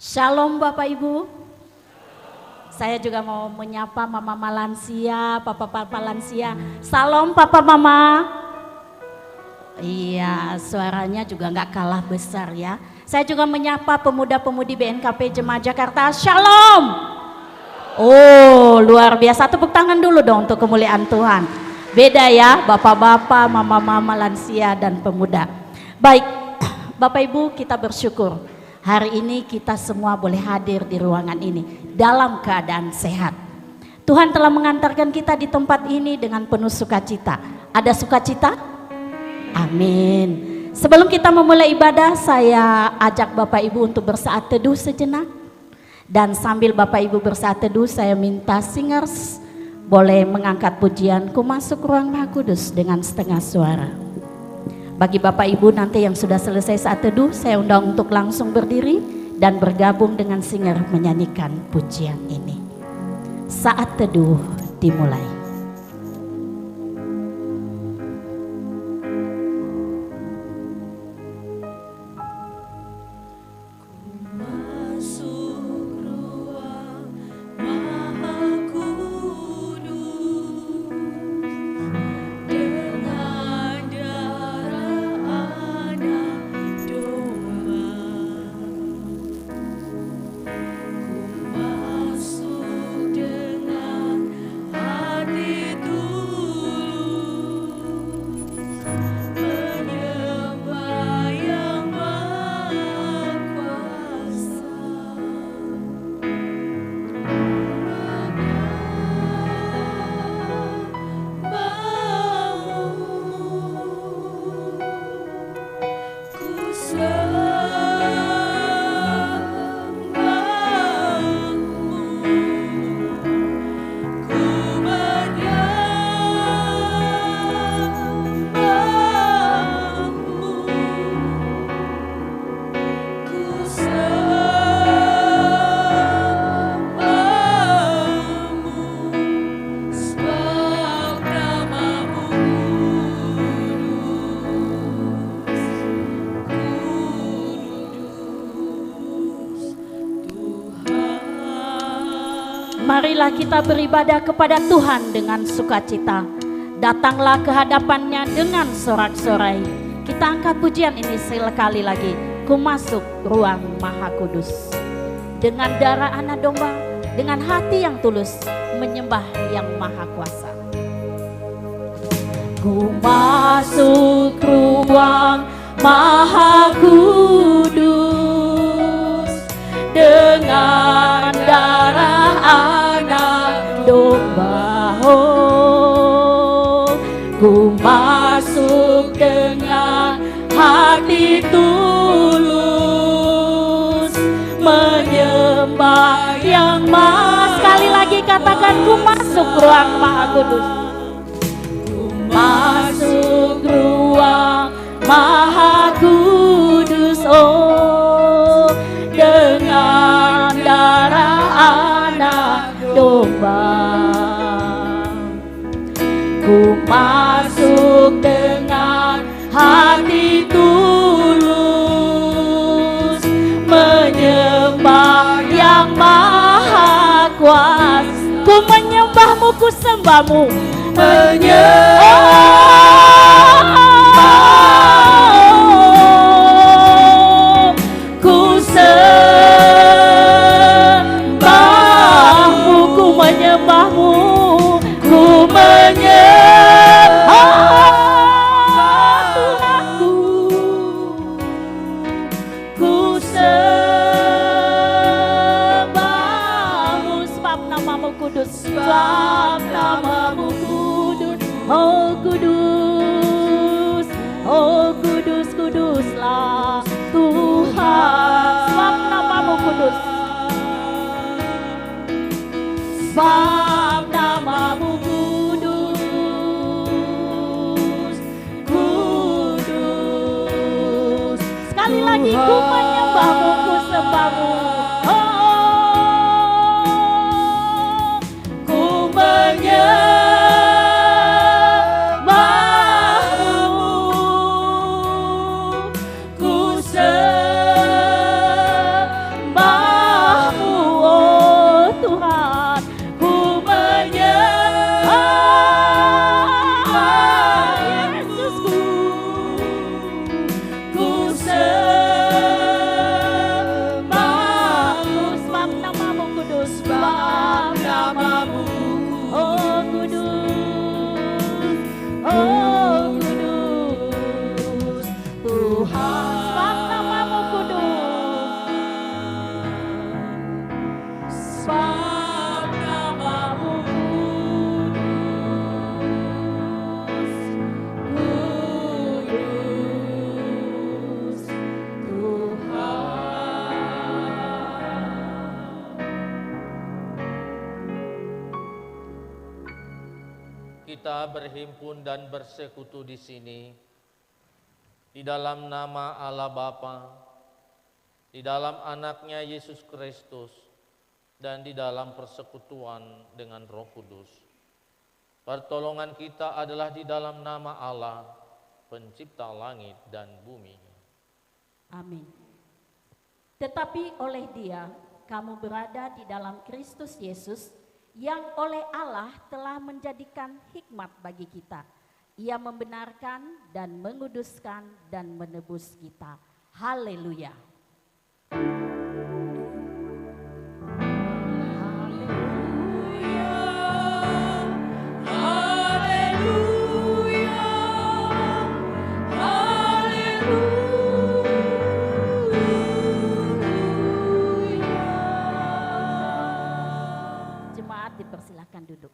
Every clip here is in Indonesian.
Shalom Bapak Ibu. Saya juga mau menyapa mama lansia, papa lansia. Salam papa mama. Iya, suaranya juga nggak kalah besar ya. Saya juga menyapa pemuda-pemudi BNKP Jemaat Jakarta. Shalom. Oh, luar biasa. Tepuk tangan dulu dong untuk kemuliaan Tuhan. Beda ya, bapak-bapak, mama-mama lansia dan pemuda. Baik, Bapak Ibu, kita bersyukur. Hari ini kita semua boleh hadir di ruangan ini dalam keadaan sehat. Tuhan telah mengantarkan kita di tempat ini dengan penuh sukacita. Ada sukacita? Amin. Sebelum kita memulai ibadah, saya ajak Bapak Ibu untuk bersaat teduh sejenak. Dan sambil Bapak Ibu bersaat teduh, saya minta singers boleh mengangkat pujian Ku Masuk Ruang Maha Kudus dengan setengah suara. Bagi Bapak Ibu nanti yang sudah selesai saat teduh, saya undang untuk langsung berdiri dan bergabung dengan singer menyanyikan pujian ini. Saat teduh dimulai. Marilah kita beribadah kepada Tuhan dengan sukacita. Datanglah ke hadapannya dengan sorak-sorai. Kita angkat pujian ini sekali lagi. Ku masuk ruang Maha Kudus. Dengan darah anak domba, dengan hati yang tulus, menyembah yang Maha Kuasa. Ku masuk ruang Maha Kudus dengan darah anak domba. Oh, ku masuk dengan hati tulus, menyembah yang Maha. Sekali lagi katakan, ku masuk ruang Maha Kudus. Ku masuk ruang Maha Kudus, oh, dengan darah anak domba. Ku masuk dengan hati tulus, menyembah yang Maha Kuasa. Ku menyembahmu, ku sembahmu, Kita berhimpun dan bersekutu di sini di dalam nama Allah Bapa, di dalam anaknya Yesus Kristus, dan di dalam persekutuan dengan Roh Kudus. Pertolongan kita adalah di dalam nama Allah, pencipta langit dan bumi. Amin. Tetapi oleh Dia kamu berada di dalam Kristus Yesus, yang oleh Allah telah menjadikan hikmat bagi kita. Ia membenarkan dan menguduskan dan menebus kita. Haleluya. Dipersilahkan duduk.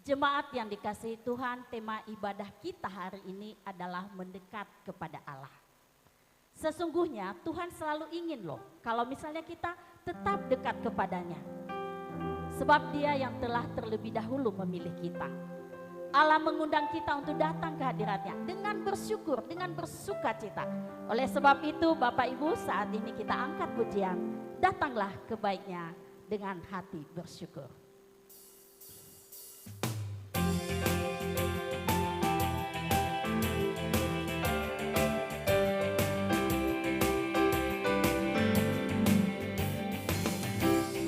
Jemaat yang dikasihi Tuhan, tema ibadah kita hari ini adalah mendekat kepada Allah. Sesungguhnya Tuhan selalu ingin loh, kalau misalnya kita tetap dekat kepadanya. Sebab Dia yang telah terlebih dahulu memilih kita. Allah mengundang kita untuk datang ke hadiratnya dengan bersyukur, dengan bersukacita. Oleh sebab itu Bapak Ibu, saat ini kita angkat pujian. Datanglah ke baiknya dengan hati bersyukur.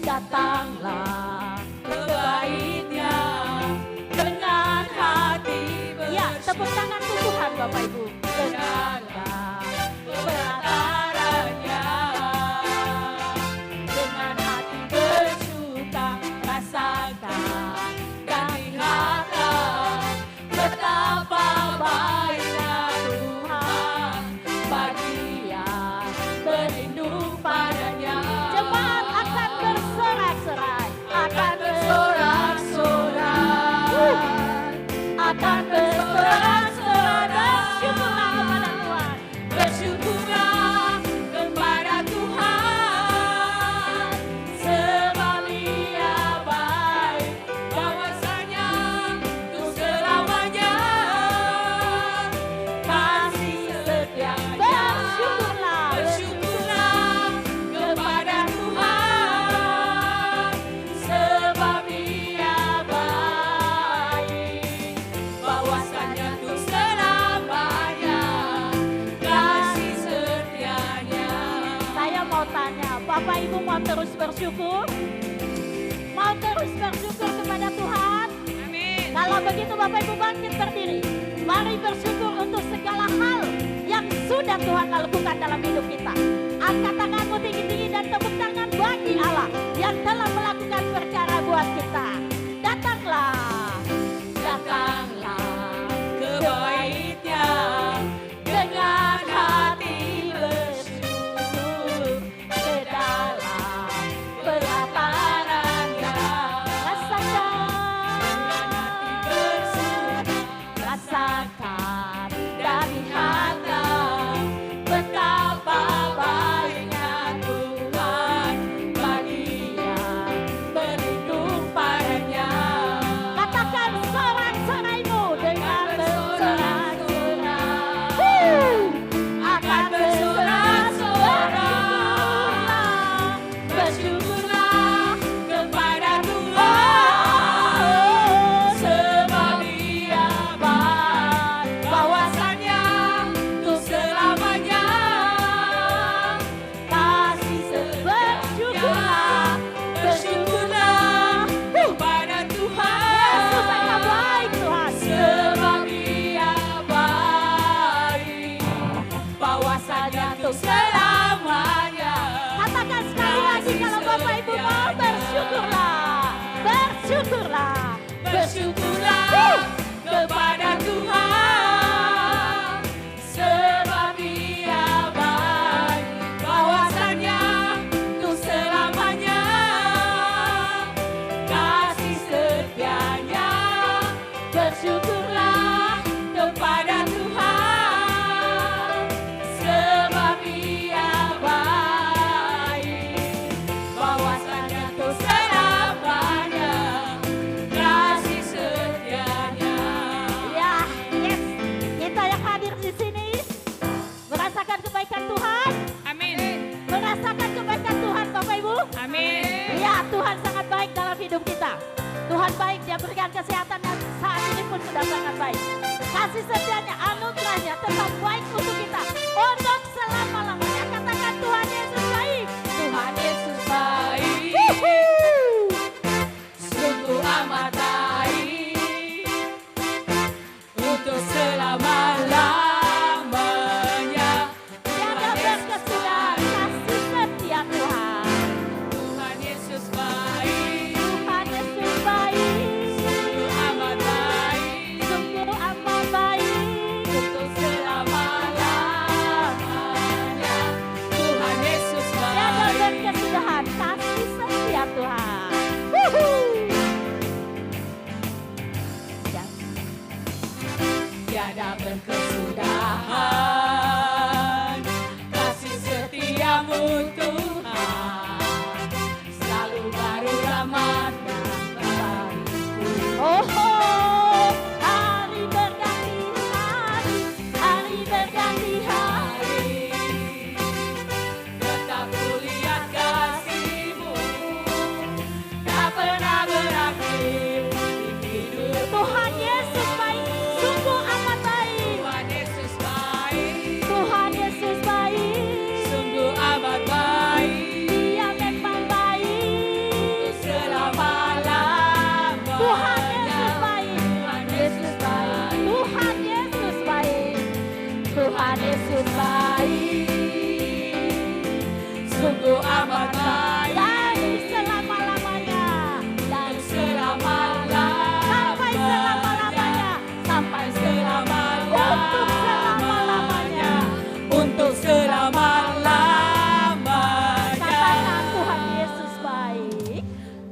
Datanglah ke baiknya dengan hati bersyukur. Ya, tepuk tangan untuk Tuhan Bapak Ibu. Dengarlah kebenarannya. Dengan hati bersuka rasakan dan lihatlah betapa baiknya Tuhan bagi yang berlindung padanya. Jemaat akan bersorak-sorai, akan bersorak-sorai, akan bersorak-sorai. Bersyukurlah kepada Tuhan, bersyukurlah kepada Tuhan, sebab Dia baik, bahwasanya untuk selamanya kasih setianya. Bersyukurlah, bersyukurlah kepada Tuhan, sebab Dia baik, bahwasanya untuk selamanya kasih setianya. Saya mau tanya, Bapak Ibu mau terus bersyukur? Mau terus bersyukur kepada Tuhan? Amin. Kalau begitu Bapak Ibu bangkit berdiri. Mari bersyukur untuk segala hal yang sudah Tuhan lakukan dalam hidup kita. Angkat tanganmu tinggi-tinggi dan tepuk tangan bagi Allah yang telah melakukan perkara buat kita. Datanglah, datanglah Ke baitnya dengan hati bersyukur ke dalam pelatarannya. Rasakan dan lihatlah betapa baiknya Tuhan bagi yang berlindung padanya. Katakan sorak-soraimu dengan bersorak-sorai. Akan bersorak-sorai. Bersyukurlah kepada Tuhan, sebab Dia baik, bahwasannya untuk selamanya. kasih bersyukurlah. Bersyukurlah kepada Tuhan, Yesus Engkau baik Tuhan. sebab Dia baik, bahwasannya untuk selamanya. Katakan sekali lagi kalau Bapak Ibu mau bersyukurlah. Bersyukurlah. Bersyukurlah kepada Tuhan, sebab Dia baik, bahwasannya untuk selamanya. Kasih setianya. Bersyukurlah kepada Tuhan, sebab Dia baik, bahwasannya untuk selamanya. Kasih setianya. Ya, yes. Kita yang hadir di sini merasakan kebaikan Tuhan. Amin. Merasakan kebaikan Tuhan Bapak Ibu. Amin. Ya, Tuhan sangat baik dalam hidup kita. Tuhan baik, Dia berikan kesehatan yang saat ini pun sudah sangat baik. Kasih setianya, anugerahnya tetap baik untuk kita. Untuk selama-lamanya. Katakan Tuhan Yesus baik. Tuhan Yesus baik, sungguh amat baik, untuk selama-lamanya. Tiada berkesudahan kasih setia Tuhan. Tuhan Yesus baik, Tuhan Yesus baik. sungguh amat baik, Sungguh amat baik. untuk selama-lamanya. Tuhan Yesus Tiada baik, berkesudahan kasih setia Tuhan. Ya. tiada berkesudahan kasih setiamu Tuhan, selalu baru rahmat dan baikku. Oh, hari berganti hari, hari berganti hari. Tetap kulihat kasih-Mu, tak pernah berakhir di hidup. Tuhan Yesus baik, sungguh amat baik. Tuhan Yesus baik, Tuhan Yesus baik. sungguh amat baik, Dia memang baik. untuk selama-lamanya. Tuhan Yesus baik. Tuhan Yesus baik, Tuhan Yesus baik. Tuhan Yesus baik. sungguh amat baik, Dari selama-lamanya. Dari selama-lamanya. sampai selama-lamanya. Sampai Untuk selama-lamanya. untuk selama-lamanya. Katakan Tuhan Yesus baik.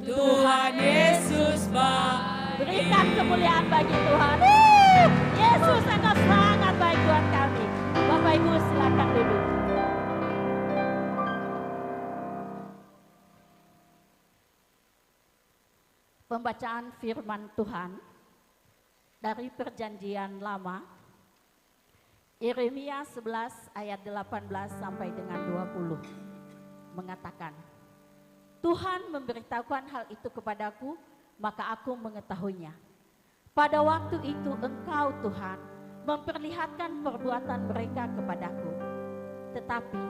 Tuhan Yesus baik. Berikan kemuliaan bagi Tuhan. Yesus sangat sangat baik buat kami. Bapak Ibu silakan duduk. Pembacaan firman Tuhan dari Perjanjian Lama, Yeremia 11 ayat 18 sampai dengan 20 mengatakan, Tuhan memberitahukan hal itu kepadaku, maka aku mengetahuinya. Pada waktu itu Engkau Tuhan memperlihatkan perbuatan mereka kepadaku. Tetapi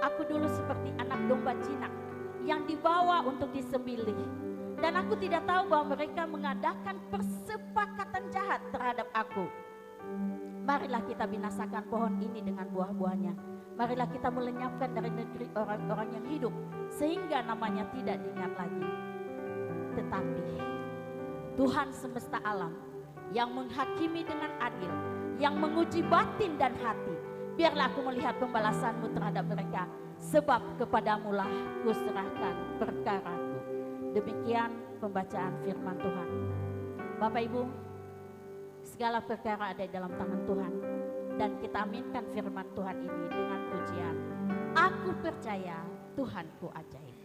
aku dulu seperti anak domba jinak yang dibawa untuk disembelih. Dan aku tidak tahu bahwa mereka mengadakan persepakatan jahat terhadap aku. Marilah kita binasakan pohon ini dengan buah-buahnya. Marilah kita melenyapkan dari negeri orang-orang yang hidup, sehingga namanya tidak diingat lagi. Tetapi Tuhan semesta alam yang menghakimi dengan adil, yang menguji batin dan hati, biarlah aku melihat pembalasanmu terhadap mereka, sebab kepadamulah kuserahkan perkaraku. Demikian pembacaan firman Tuhan. Bapak Ibu, segala perkara ada di dalam tangan Tuhan, dan kita aminkan firman Tuhan ini dengan pujian. Aku percaya Tuhanku ajaib.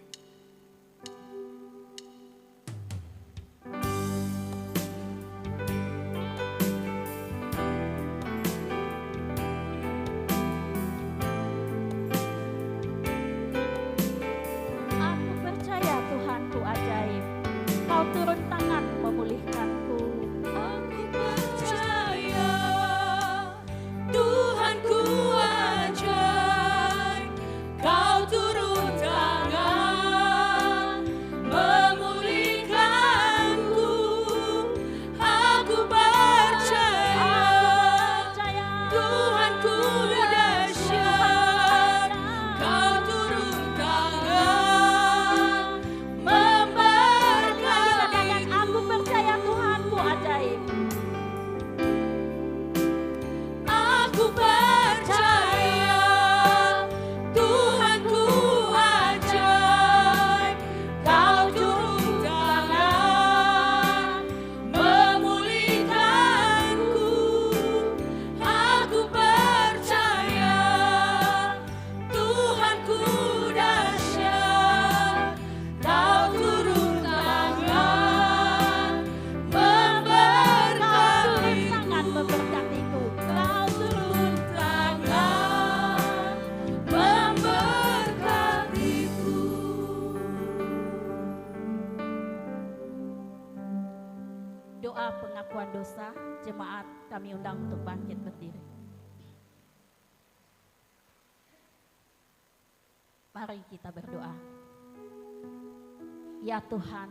Aku percaya Tuhanku ajaib. Kau turun tangan memulihkanku. Aku percaya Tuhanku ajaib. Kau turun tangan memulihkanku. Aku percaya Tuhanku dahsyat. Kau turun tangan memberkatiku. Aku percaya Tuhanku ajaib. Aku percaya Tuhanku ajaib. Kau turun tangan memulihkanku. Aku percaya Tuhanku dahsyat. Kau turun tangan memberkatiku. Tangan memberkatiku. Kau turun tangan memberkatiku. Doa pengakuan dosa, jemaat kami undang untuk bangkit berdiri. Mari kita berdoa. Ya Tuhan,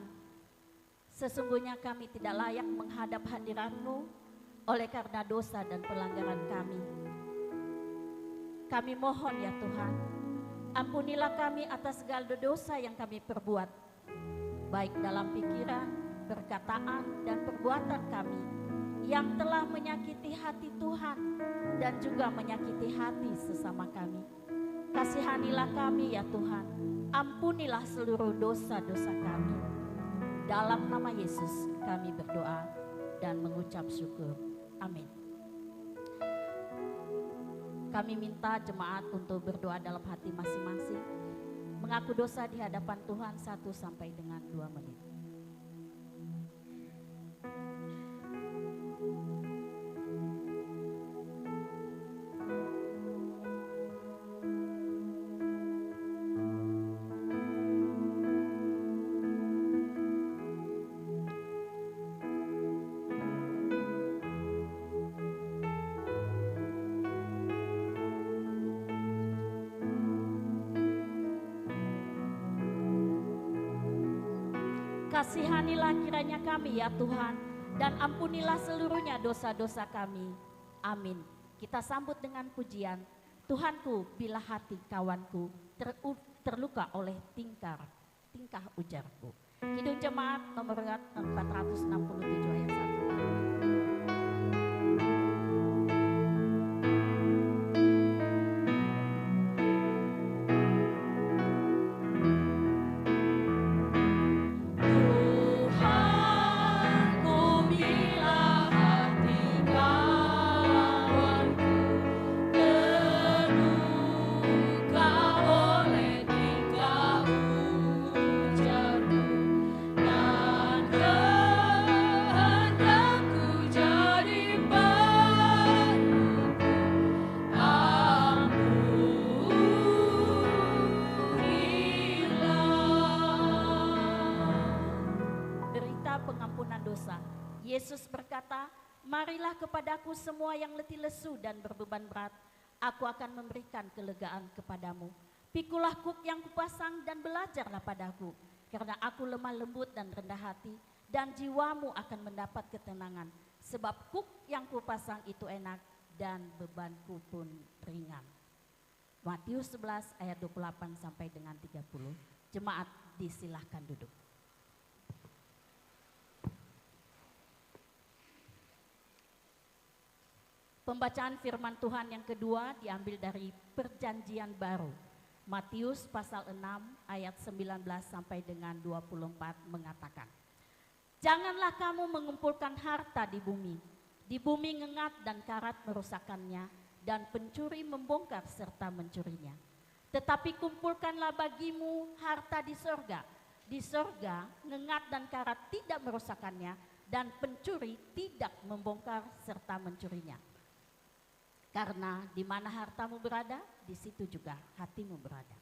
sesungguhnya kami tidak layak menghadap hadirat-Mu oleh karena dosa dan pelanggaran kami. Kami mohon ya Tuhan, ampunilah kami atas segala dosa yang kami perbuat, baik dalam pikiran, perkataan, dan perbuatan kami yang telah menyakiti hati Tuhan dan juga menyakiti hati sesama kami. Kasihanilah kami ya Tuhan, ampunilah seluruh dosa-dosa kami. Dalam nama Yesus kami berdoa dan mengucap syukur. Amin. Kami minta jemaat untuk berdoa dalam hati masing-masing, mengaku dosa di hadapan Tuhan 1 sampai dengan 2 menit. Kasihanilah kiranya kami ya Tuhan, dan ampunilah seluruhnya dosa-dosa kami. Amin. Kita sambut dengan pujian. Tuhanku, bila hati kawanku terluka oleh tingkah ujarku. Kidung Jemaat nomor 467 ayat 1. Pengampunan dosa. Yesus berkata, marilah kepadaku semua yang letih lesu dan berbeban berat, aku akan memberikan kelegaan kepadamu. Pikulah kuk yang kupasang dan belajarlah padaku, Karena aku lemah lembut dan rendah hati, dan jiwamu akan mendapat ketenangan. Sebab kuk yang kupasang itu enak, dan bebanku pun ringan. Matius 11 ayat 28 sampai dengan 30. Jemaat disilahkan duduk. Pembacaan firman Tuhan yang kedua diambil dari Perjanjian Baru. Matius pasal 6 ayat 19 sampai dengan 24 mengatakan, janganlah kamu mengumpulkan harta di bumi. Di bumi ngengat dan karat merusakkannya, dan pencuri membongkar serta mencurinya. Tetapi kumpulkanlah bagimu harta di sorga. Di sorga ngengat dan karat tidak merusakkannya, dan pencuri tidak membongkar serta mencurinya. Karena di mana hartamu berada, di situ juga hatimu berada.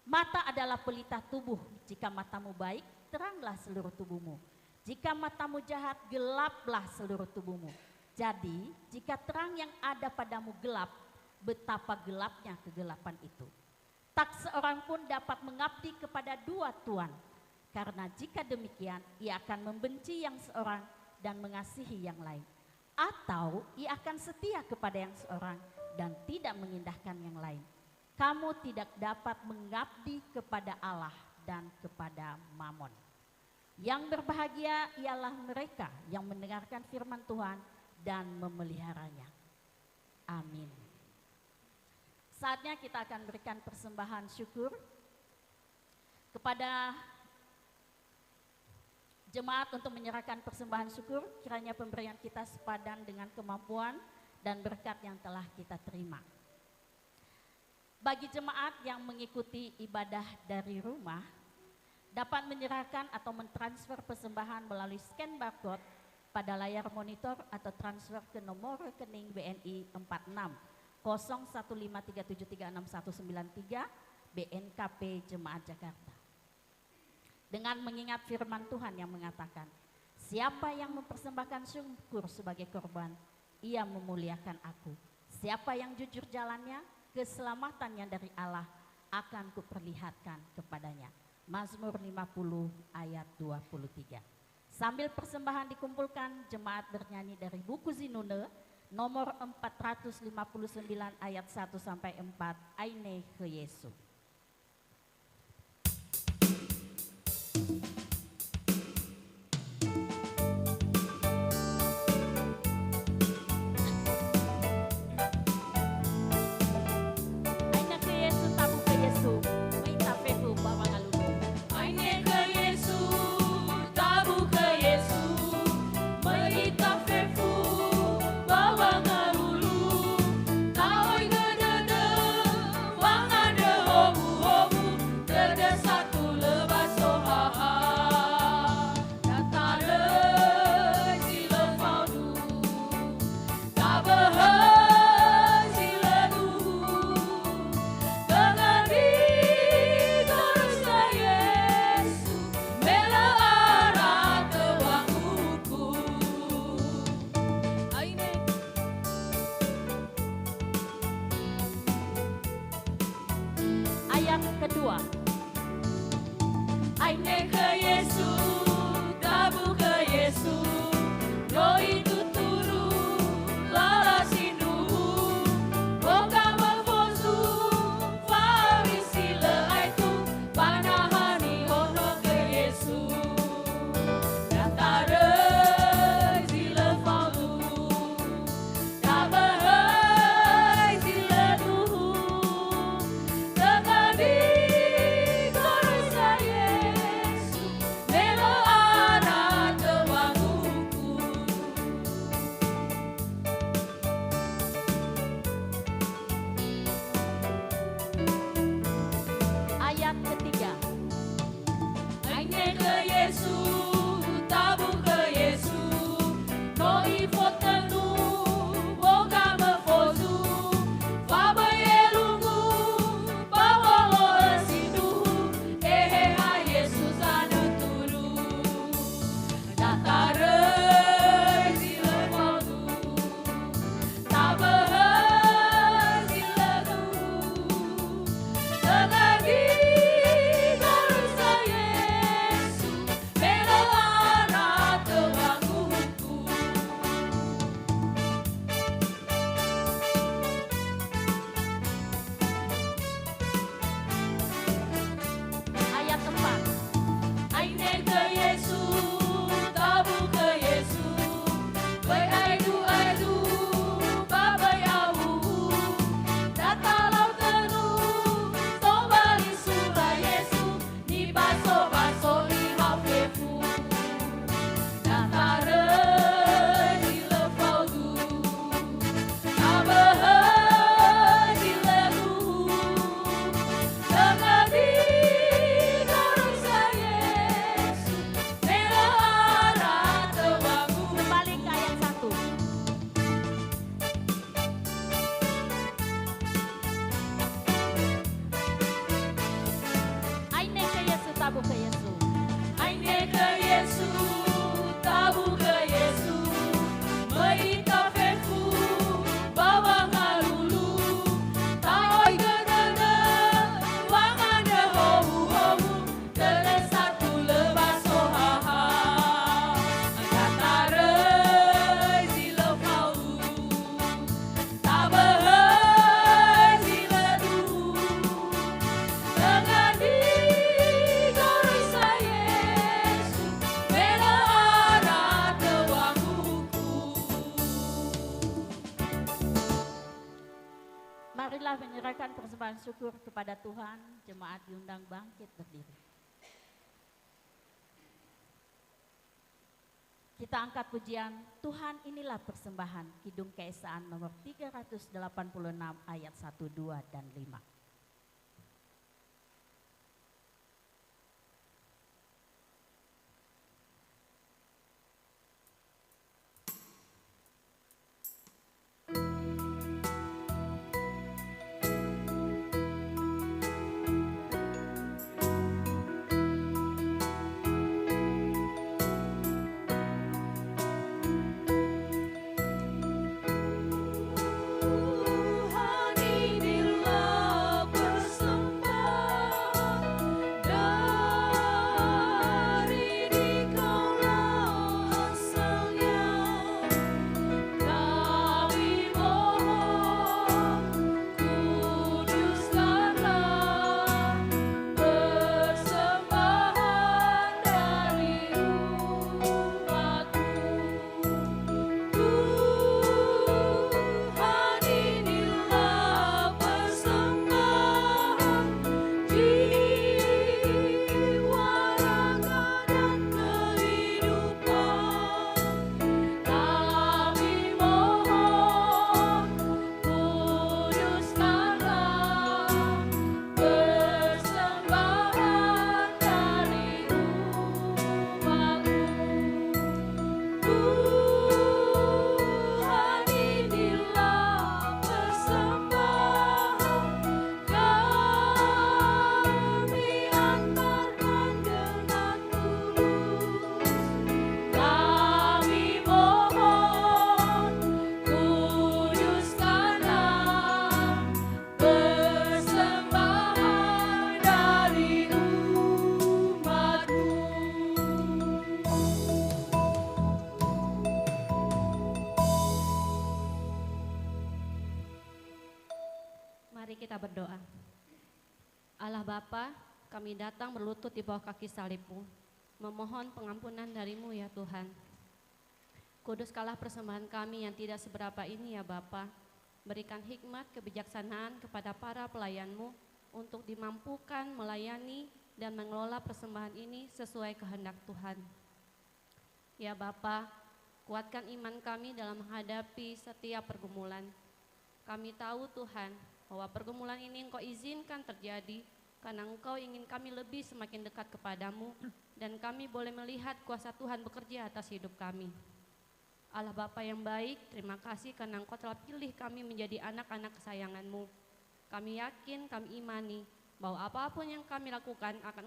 Mata adalah pelita tubuh. Jika matamu baik, teranglah seluruh tubuhmu. Jika matamu jahat, gelaplah seluruh tubuhmu. Jadi, jika terang yang ada padamu gelap, betapa gelapnya kegelapan itu. Tak seorang pun dapat mengabdi kepada dua tuan. Karena jika demikian, ia akan membenci yang seorang dan mengasihi yang lain. Atau ia akan setia kepada yang seorang dan tidak mengindahkan yang lain. Kamu tidak dapat mengabdi kepada Allah dan kepada Mamon. Yang berbahagia ialah mereka yang mendengarkan firman Tuhan dan memeliharanya. Amin. Saatnya kita akan berikan persembahan syukur kepada jemaat untuk menyerahkan persembahan syukur. Kiranya pemberian kita sepadan dengan kemampuan dan berkat yang telah kita terima. Bagi jemaat yang mengikuti ibadah dari rumah, dapat menyerahkan atau mentransfer persembahan melalui scan barcode pada layar monitor atau transfer ke nomor rekening BNI 46 0153736193 BNKP Jemaat Jakarta. Dengan mengingat firman Tuhan yang mengatakan, siapa yang mempersembahkan syukur sebagai korban, ia memuliakan aku. Siapa yang jujur jalannya, keselamatannya dari Allah akan kuperlihatkan kepadanya. Mazmur 50 ayat 23. Sambil persembahan dikumpulkan, jemaat bernyanyi dari buku Zinune nomor 459 ayat 1 sampai 4, Aine ke Yesu. marilah menyerahkan persembahan syukur kepada Tuhan. Jemaat diundang bangkit berdiri. Kita angkat pujian, Tuhan inilah persembahan, Kidung Keesaan nomor 386 ayat 1, 2, dan 5. Tuhan inilah persembahan dari Dikaulah asalnya. Kami mohon kuduskanlah persembahan dari umat-Mu. Tuhan inilah persembahan jiwa, raga, dan kehidupan. Kami mohon kuduskanlah persembahan dari umat-Mu. Tuhan inilah persembahan kami antarkan dengan tulus. Kami mohon kuduskanlah persembahan dari umat-Mu. Mari kita berdoa. Allah Bapa, kami datang berlutut di bawah kaki salib-Mu, memohon pengampunan dari-Mu ya Tuhan. Kuduskalah persembahan kami yang tidak seberapa ini ya Bapa. Berikan hikmat kebijaksanaan kepada para pelayan-Mu untuk dimampukan melayani dan mengelola persembahan ini sesuai kehendak Tuhan. Ya Bapa, kuatkan iman kami dalam menghadapi setiap pergumulan. Kami tahu Tuhan bahwa pergumulan ini Engkau izinkan terjadi karena Engkau ingin kami lebih semakin dekat kepadamu dan kami boleh melihat kuasa Tuhan bekerja atas hidup kami. Allah Bapa yang baik, terima kasih karena Engkau telah pilih kami menjadi anak-anak kesayangan-Mu. Kami yakin, kami imani bahwa apapun yang kami lakukan akan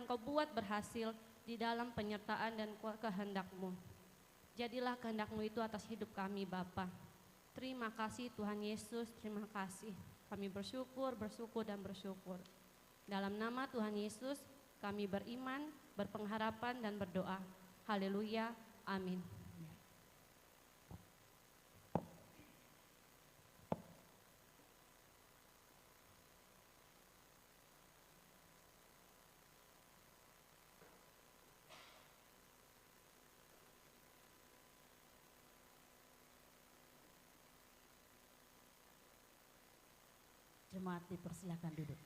Engkau buat berhasil di dalam penyertaan dan kehendak-Mu. Jadilah kehendak-Mu itu atas hidup kami Bapa. Terima kasih Tuhan Yesus, terima kasih. Kami bersyukur, dan bersyukur. Dalam nama Tuhan Yesus, kami beriman, berpengharapan, dan berdoa. Haleluya, amin. Jemaat dipersilakan duduk.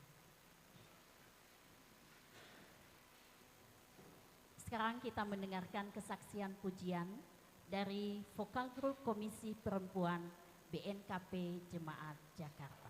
Sekarang kita mendengarkan kesaksian pujian dari Vokal Grup Komisi Perempuan BNKP Jemaat Jakarta.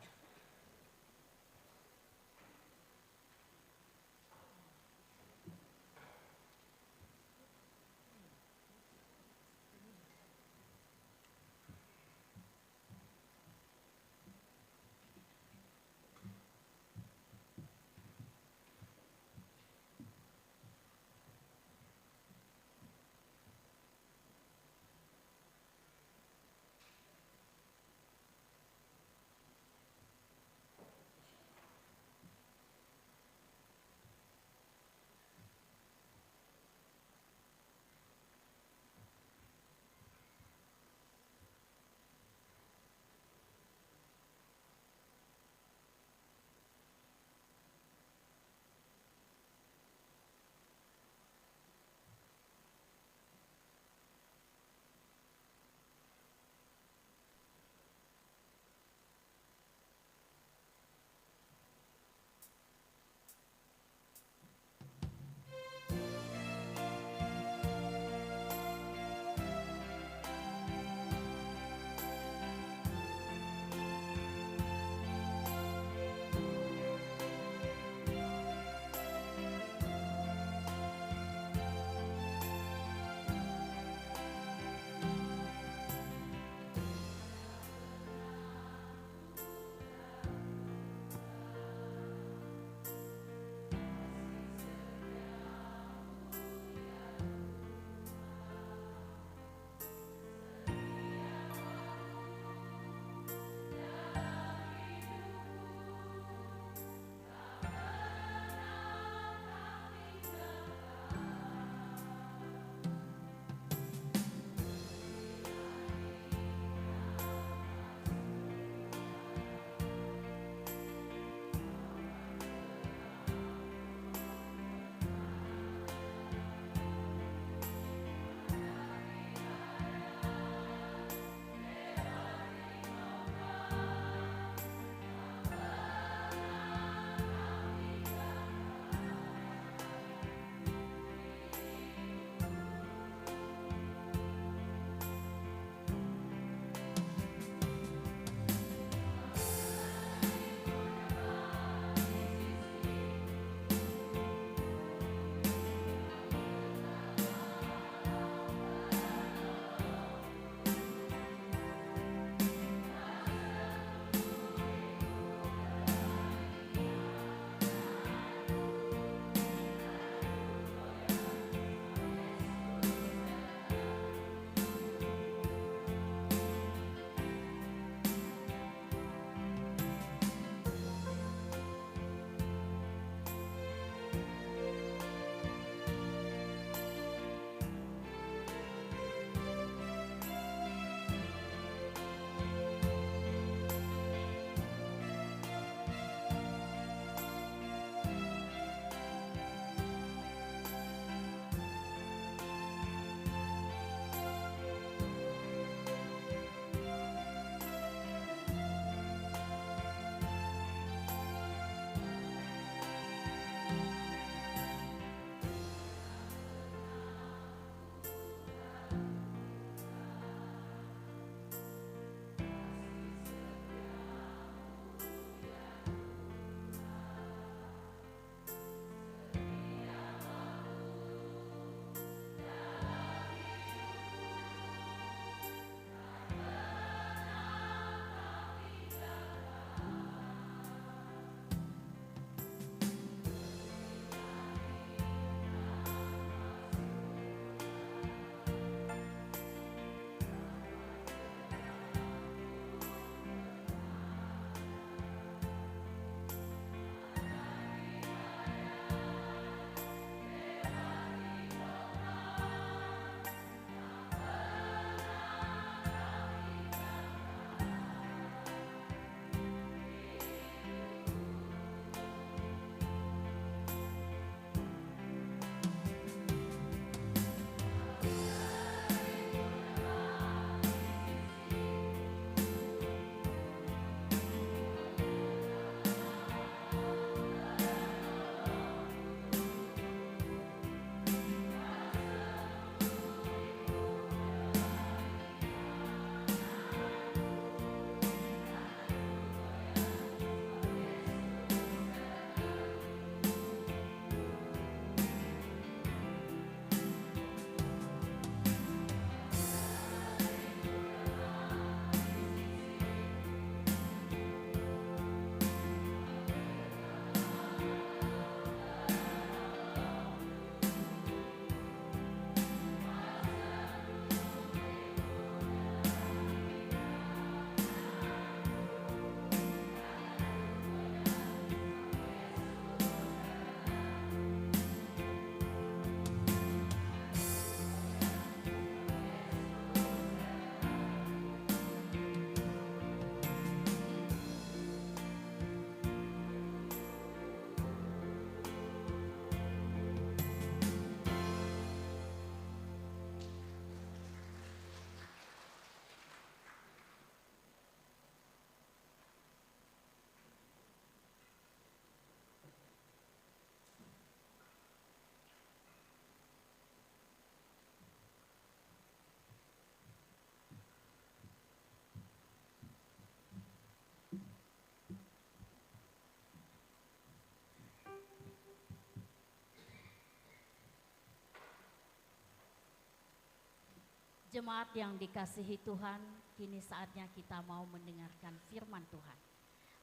Jemaat yang dikasihi Tuhan, kini saatnya kita mau mendengarkan firman Tuhan.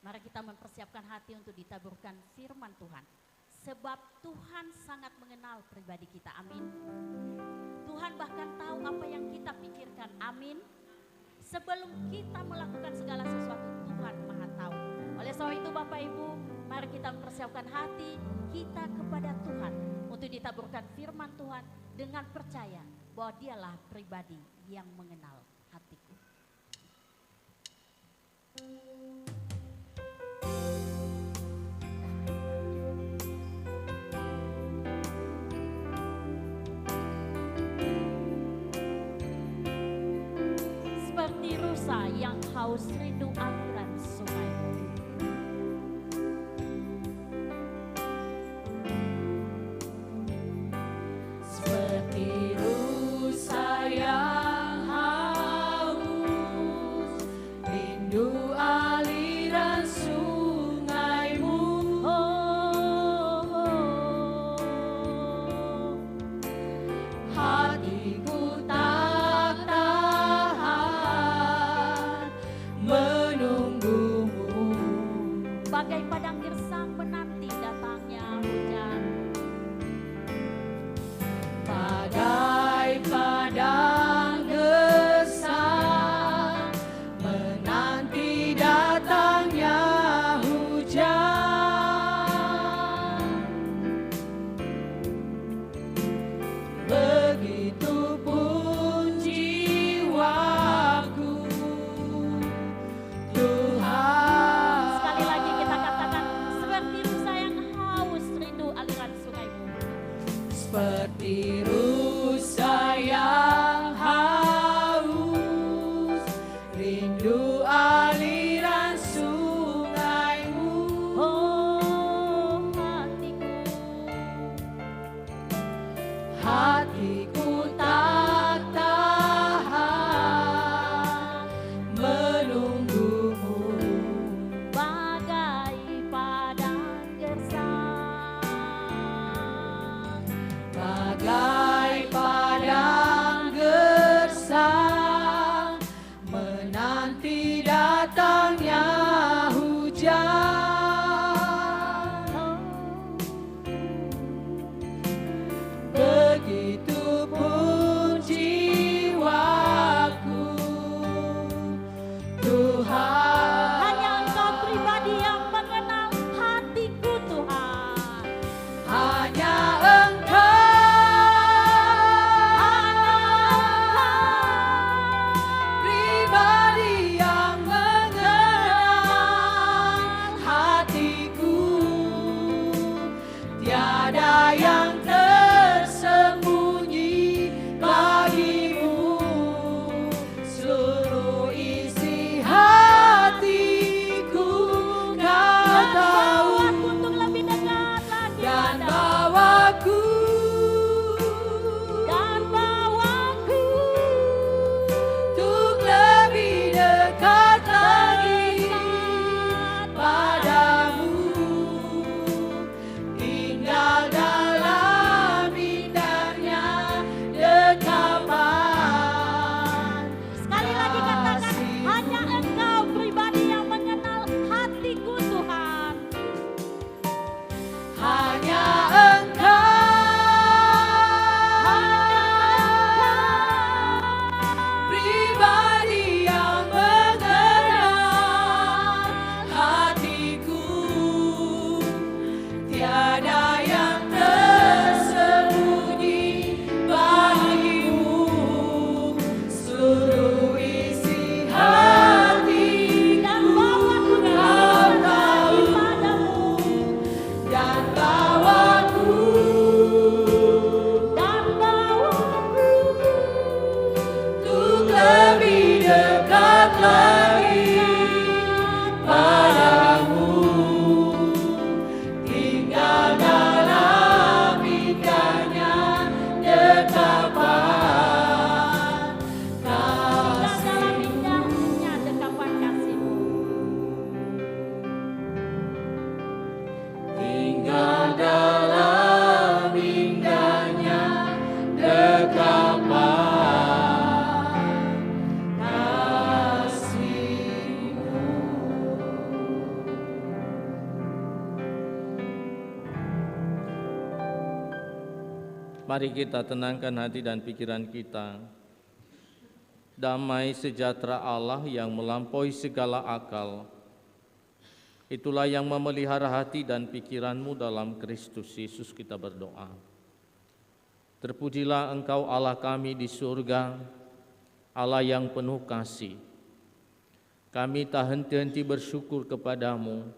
Mari kita mempersiapkan hati untuk ditaburkan firman Tuhan. Sebab Tuhan sangat mengenal pribadi kita, amin. Tuhan bahkan tahu apa yang kita pikirkan, amin. Sebelum kita melakukan segala sesuatu, Tuhan Maha tahu. Oleh sebab itu Bapak Ibu, mari kita mempersiapkan hati kita kepada Tuhan untuk ditaburkan firman Tuhan dengan percaya bahwa dialah pribadi yang mengenal hatiku. Seperti rusa yang haus rindu aliran sungai. Seperti rusa yang haus, rindu aliran sungaimu. Hatiku tak tahan menunggumu. Bagai padang gersang menanti datangnya hujan. Bagai padang gersang menanti datangnya hujan. Begitupun jiwaku, Tuhan. Sekali lagi kita katakan, seperti rusa yang haus rindu aliran sungaimu. Seperti rusa yang haus, rindu aliran sungaimu. Oh Hatiku tak tahan menunggumu. bagai padang gersang. Bagai padang gersang menanti datangnya Mari kita tenangkan hati dan pikiran kita. Damai sejahtera Allah yang melampaui segala akal, itulah yang memelihara hati dan pikiranmu dalam Kristus Yesus. Kita berdoa. Terpujilah Engkau Allah kami di surga, Allah yang penuh kasih. Kami tak henti-henti bersyukur kepadamu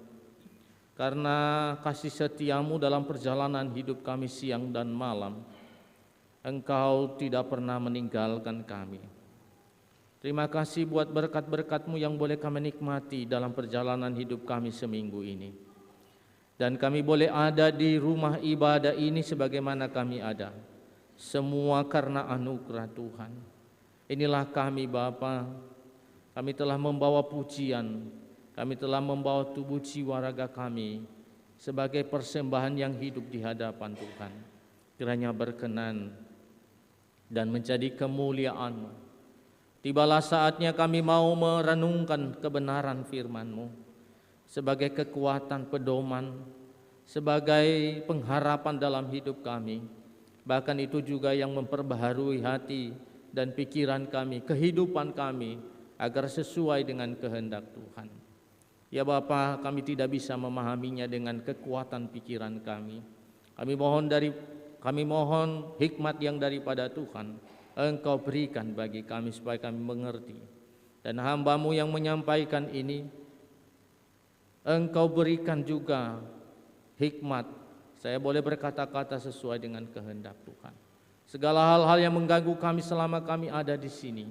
karena kasih setiamu dalam perjalanan hidup kami siang dan malam. Engkau tidak pernah meninggalkan kami. Terima kasih buat berkat-berkat-Mu yang boleh kami nikmati dalam perjalanan hidup kami seminggu ini. Dan kami boleh ada di rumah ibadah ini sebagaimana kami ada. Semua karena anugerah Tuhan. Inilah kami Bapa. Kami telah membawa pujian. Kami telah membawa tubuh jiwa raga kami sebagai persembahan yang hidup di hadapan Tuhan. Kiranya berkenan dan menjadi kemuliaan-Mu. Tibalah saatnya kami mau merenungkan kebenaran firman-Mu sebagai kekuatan pedoman, sebagai pengharapan dalam hidup kami. Bahkan itu juga yang memperbaharui hati dan pikiran kami, kehidupan kami, agar sesuai dengan kehendak Tuhan. Ya Bapa, kami tidak bisa memahaminya dengan kekuatan pikiran kami. Kami mohon hikmat yang daripada Tuhan Engkau berikan bagi kami supaya kami mengerti. Dan hamba-Mu yang menyampaikan ini, Engkau berikan juga hikmat. Saya boleh berkata-kata sesuai dengan kehendak Tuhan. Segala hal-hal yang mengganggu kami selama kami ada di sini,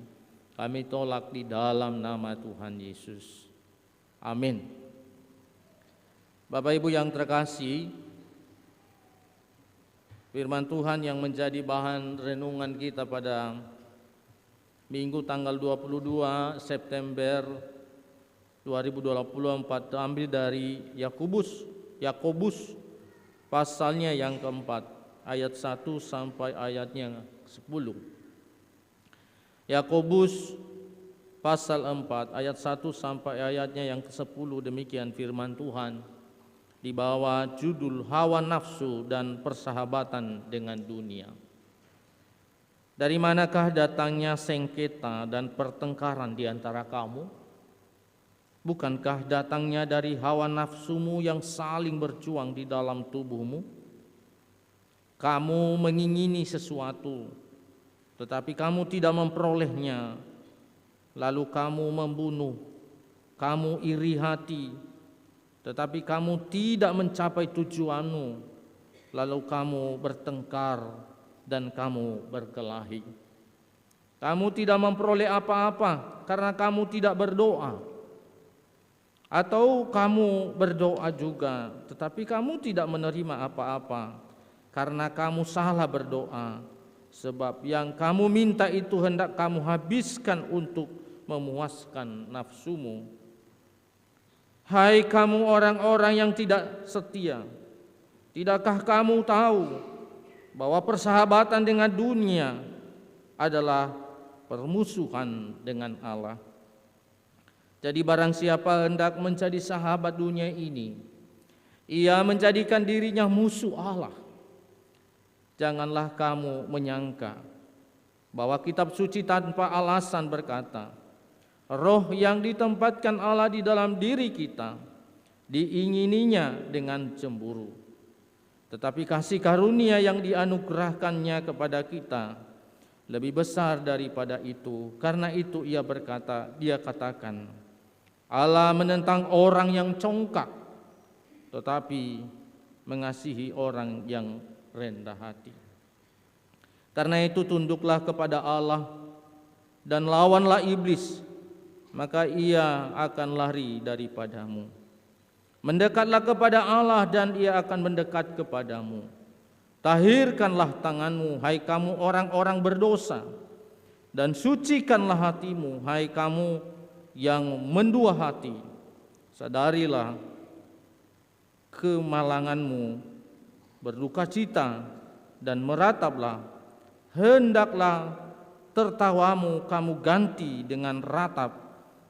kami tolak di dalam nama Tuhan Yesus. Amin. Bapak Ibu yang terkasih, firman Tuhan yang menjadi bahan renungan kita pada Minggu tanggal 22 September 2024 terambil dari Yakobus pasalnya yang keempat, ayat 1 sampai ayatnya 10. Yakobus pasal 4 ayat 1 sampai ayatnya yang ke-10, demikian firman Tuhan di bawah judul hawa nafsu dan persahabatan dengan dunia. Dari manakah datangnya sengketa dan pertengkaran di antara kamu? Bukankah datangnya dari hawa nafsumu yang saling berjuang di dalam tubuhmu? Kamu mengingini sesuatu, tetapi kamu tidak memperolehnya. Lalu kamu membunuh, kamu iri hati, tetapi kamu tidak mencapai tujuanmu. Lalu kamu bertengkar dan kamu berkelahi. Kamu tidak memperoleh apa-apa karena kamu tidak berdoa. Atau kamu berdoa juga, tetapi kamu tidak menerima apa-apa karena kamu salah berdoa. Sebab yang kamu minta itu hendak kamu habiskan untuk memuaskan nafsumu. Hai kamu orang-orang yang tidak setia, tidakkah kamu tahu bahwa persahabatan dengan dunia adalah permusuhan dengan Allah? Jadi barang siapa hendak menjadi sahabat dunia ini, ia menjadikan dirinya musuh Allah. Janganlah kamu menyangka bahwa kitab suci tanpa alasan berkata, roh yang ditempatkan Allah di dalam diri kita diingininya dengan cemburu. Tetapi kasih karunia yang dianugerahkannya kepada kita lebih besar daripada itu. Karena itu dia katakan, Allah menentang orang yang congkak, tetapi mengasihi orang yang rendah hati. Karena itu tunduklah kepada Allah dan lawanlah iblis, maka ia akan lari daripadamu. Mendekatlah kepada Allah dan ia akan mendekat kepadamu. Tahirkanlah tanganmu, hai kamu orang-orang berdosa, dan sucikanlah hatimu, hai kamu yang mendua hati. Sadarilah kemalanganmu, berdukacita dan merataplah. Hendaklah tertawamu kamu ganti dengan ratap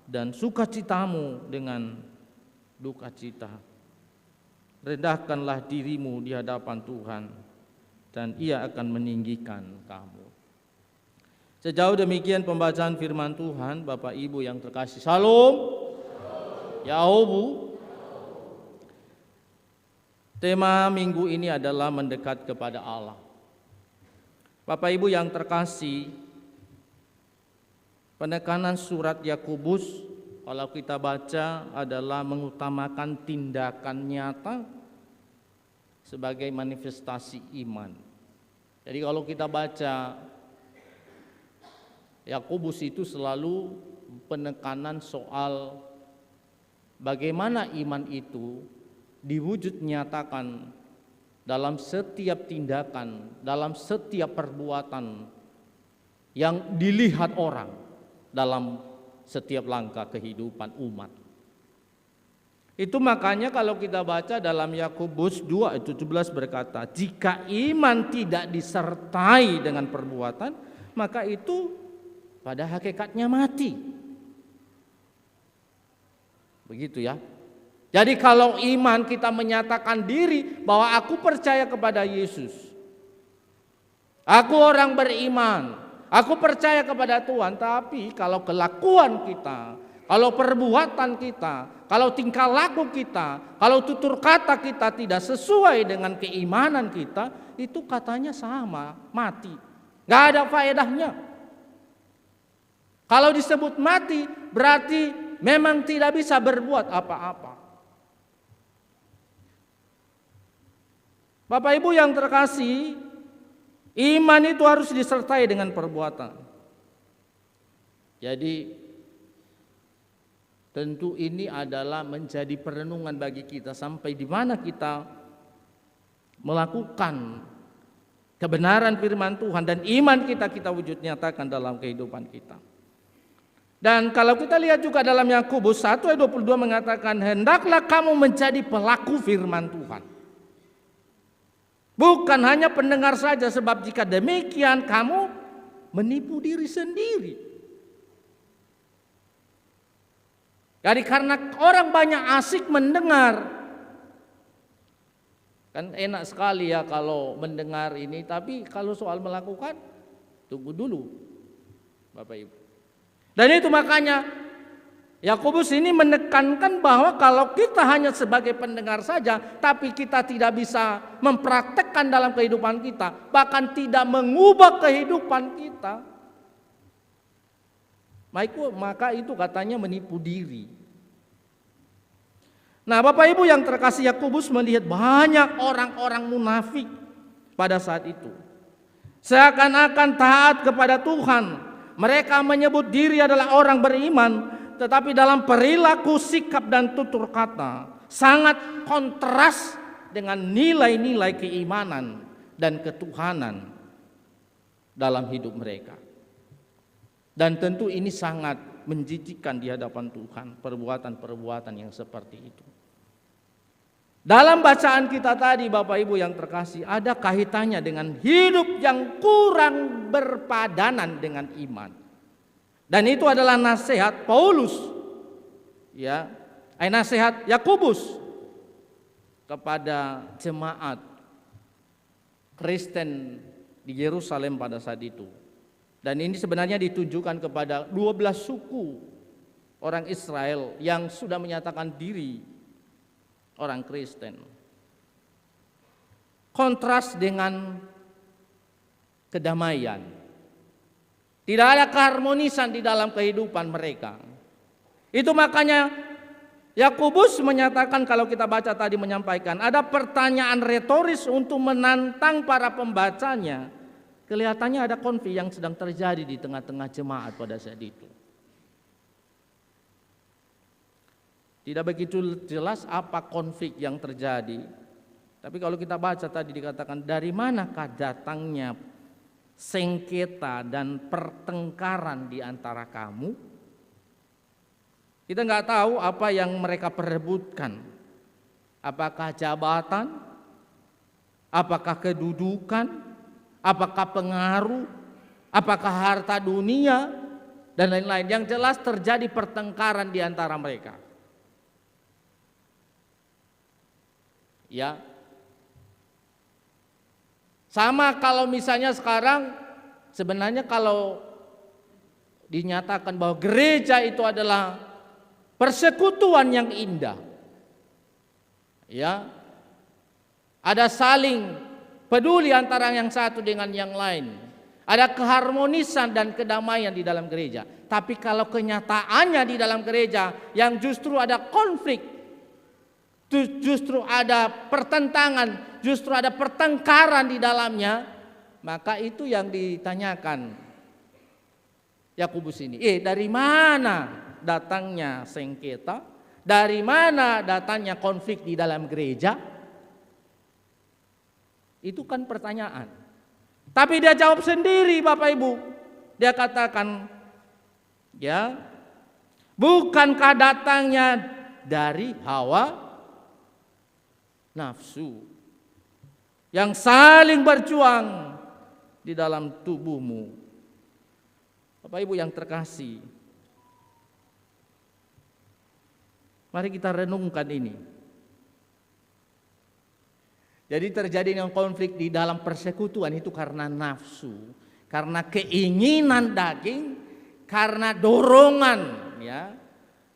dan sukacitamu dengan dukacita. Rendahkanlah dirimu di hadapan Tuhan dan Ia akan meninggikan kamu. Sejauh demikian pembacaan firman Tuhan, Bapak Ibu yang terkasih. Shalom. Yahobu. Tema minggu ini adalah mendekat kepada Allah. Bapak Ibu yang terkasih, penekanan surat Yakobus kalau kita baca adalah mengutamakan tindakan nyata sebagai manifestasi iman. Jadi kalau kita baca Yakobus itu selalu penekanan soal bagaimana iman itu diwujud nyatakan dalam setiap tindakan, dalam setiap perbuatan yang dilihat orang dalam setiap langkah kehidupan umat. Itu makanya kalau kita baca dalam Yakobus 2:17 berkata, jika iman tidak disertai dengan perbuatan, maka itu pada hakikatnya mati. Begitu ya. Jadi kalau iman kita menyatakan diri bahwa aku percaya kepada Yesus, aku orang beriman, aku percaya kepada Tuhan, tapi kalau kelakuan kita, kalau perbuatan kita, kalau tingkah laku kita, kalau tutur kata kita tidak sesuai dengan keimanan kita, itu katanya sama, mati. Gak ada faedahnya. Kalau disebut mati berarti memang tidak bisa berbuat apa-apa. Bapak Ibu yang terkasih, iman itu harus disertai dengan perbuatan. Jadi tentu ini adalah menjadi perenungan bagi kita sampai di mana kita melakukan kebenaran firman Tuhan dan iman kita wujud nyatakan dalam kehidupan kita. Dan kalau kita lihat juga dalam Yakobus 1:22 mengatakan, hendaklah kamu menjadi pelaku firman Tuhan. Bukan hanya pendengar saja, sebab jika demikian kamu menipu diri sendiri. Jadi karena orang banyak asik mendengar, kan enak sekali ya kalau mendengar ini, tapi kalau soal melakukan, tunggu dulu Bapak Ibu. Dan itu makanya Yakobus ini menekankan bahwa kalau kita hanya sebagai pendengar saja, tapi kita tidak bisa mempraktekkan dalam kehidupan kita, bahkan tidak mengubah kehidupan kita, maka itu katanya menipu diri. Nah Bapak Ibu yang terkasih, Yakobus melihat banyak orang-orang munafik pada saat itu. Seakan-akan taat kepada Tuhan. Mereka menyebut diri adalah orang beriman, tetapi dalam perilaku, sikap dan tutur kata sangat kontras dengan nilai-nilai keimanan dan ketuhanan dalam hidup mereka. Dan tentu ini sangat menjijikkan di hadapan Tuhan, perbuatan-perbuatan yang seperti itu. Dalam bacaan kita tadi Bapak Ibu yang terkasih, ada kaitannya dengan hidup yang kurang berpadanan dengan iman. Dan itu adalah nasihat Paulus, ya, nasihat Yakobus kepada jemaat Kristen di Yerusalem pada saat itu. Dan ini sebenarnya ditujukan kepada 12 suku orang Israel yang sudah menyatakan diri orang Kristen. Kontras dengan kedamaian. Tidak ada keharmonisan di dalam kehidupan mereka. Itu makanya Yakobus menyatakan, kalau kita baca tadi menyampaikan, ada pertanyaan retoris untuk menantang para pembacanya. Kelihatannya ada konflik yang sedang terjadi di tengah-tengah jemaat pada saat itu. Tidak begitu jelas apa konflik yang terjadi. Tapi kalau kita baca tadi dikatakan, dari manakah datangnya sengketa dan pertengkaran di antara kamu? Kita nggak tahu apa yang mereka perebutkan. Apakah jabatan? Apakah kedudukan? Apakah pengaruh? Apakah harta dunia? Dan lain-lain. Yang jelas terjadi pertengkaran di antara mereka. Ya, Sama kalau misalnya sekarang sebenarnya kalau dinyatakan bahwa gereja itu adalah persekutuan yang indah. Ya. Ada saling peduli antara yang satu dengan yang lain. Ada keharmonisan dan kedamaian di dalam gereja. Tapi kalau kenyataannya di dalam gereja yang justru ada konflik, justru ada pertentangan, justru ada pertengkaran di dalamnya, maka itu yang ditanyakan Yakobus ini. Dari mana datangnya sengketa? Dari mana datangnya konflik di dalam gereja? Itu kan pertanyaan. Tapi dia jawab sendiri, Bapak Ibu. Dia katakan, ya, bukankah datangnya dari hawa nafsu yang saling berjuang di dalam tubuhmu. Bapak Ibu yang terkasih, mari kita renungkan ini. Jadi terjadinya konflik di dalam persekutuan itu karena nafsu, karena keinginan daging, karena dorongan, ya,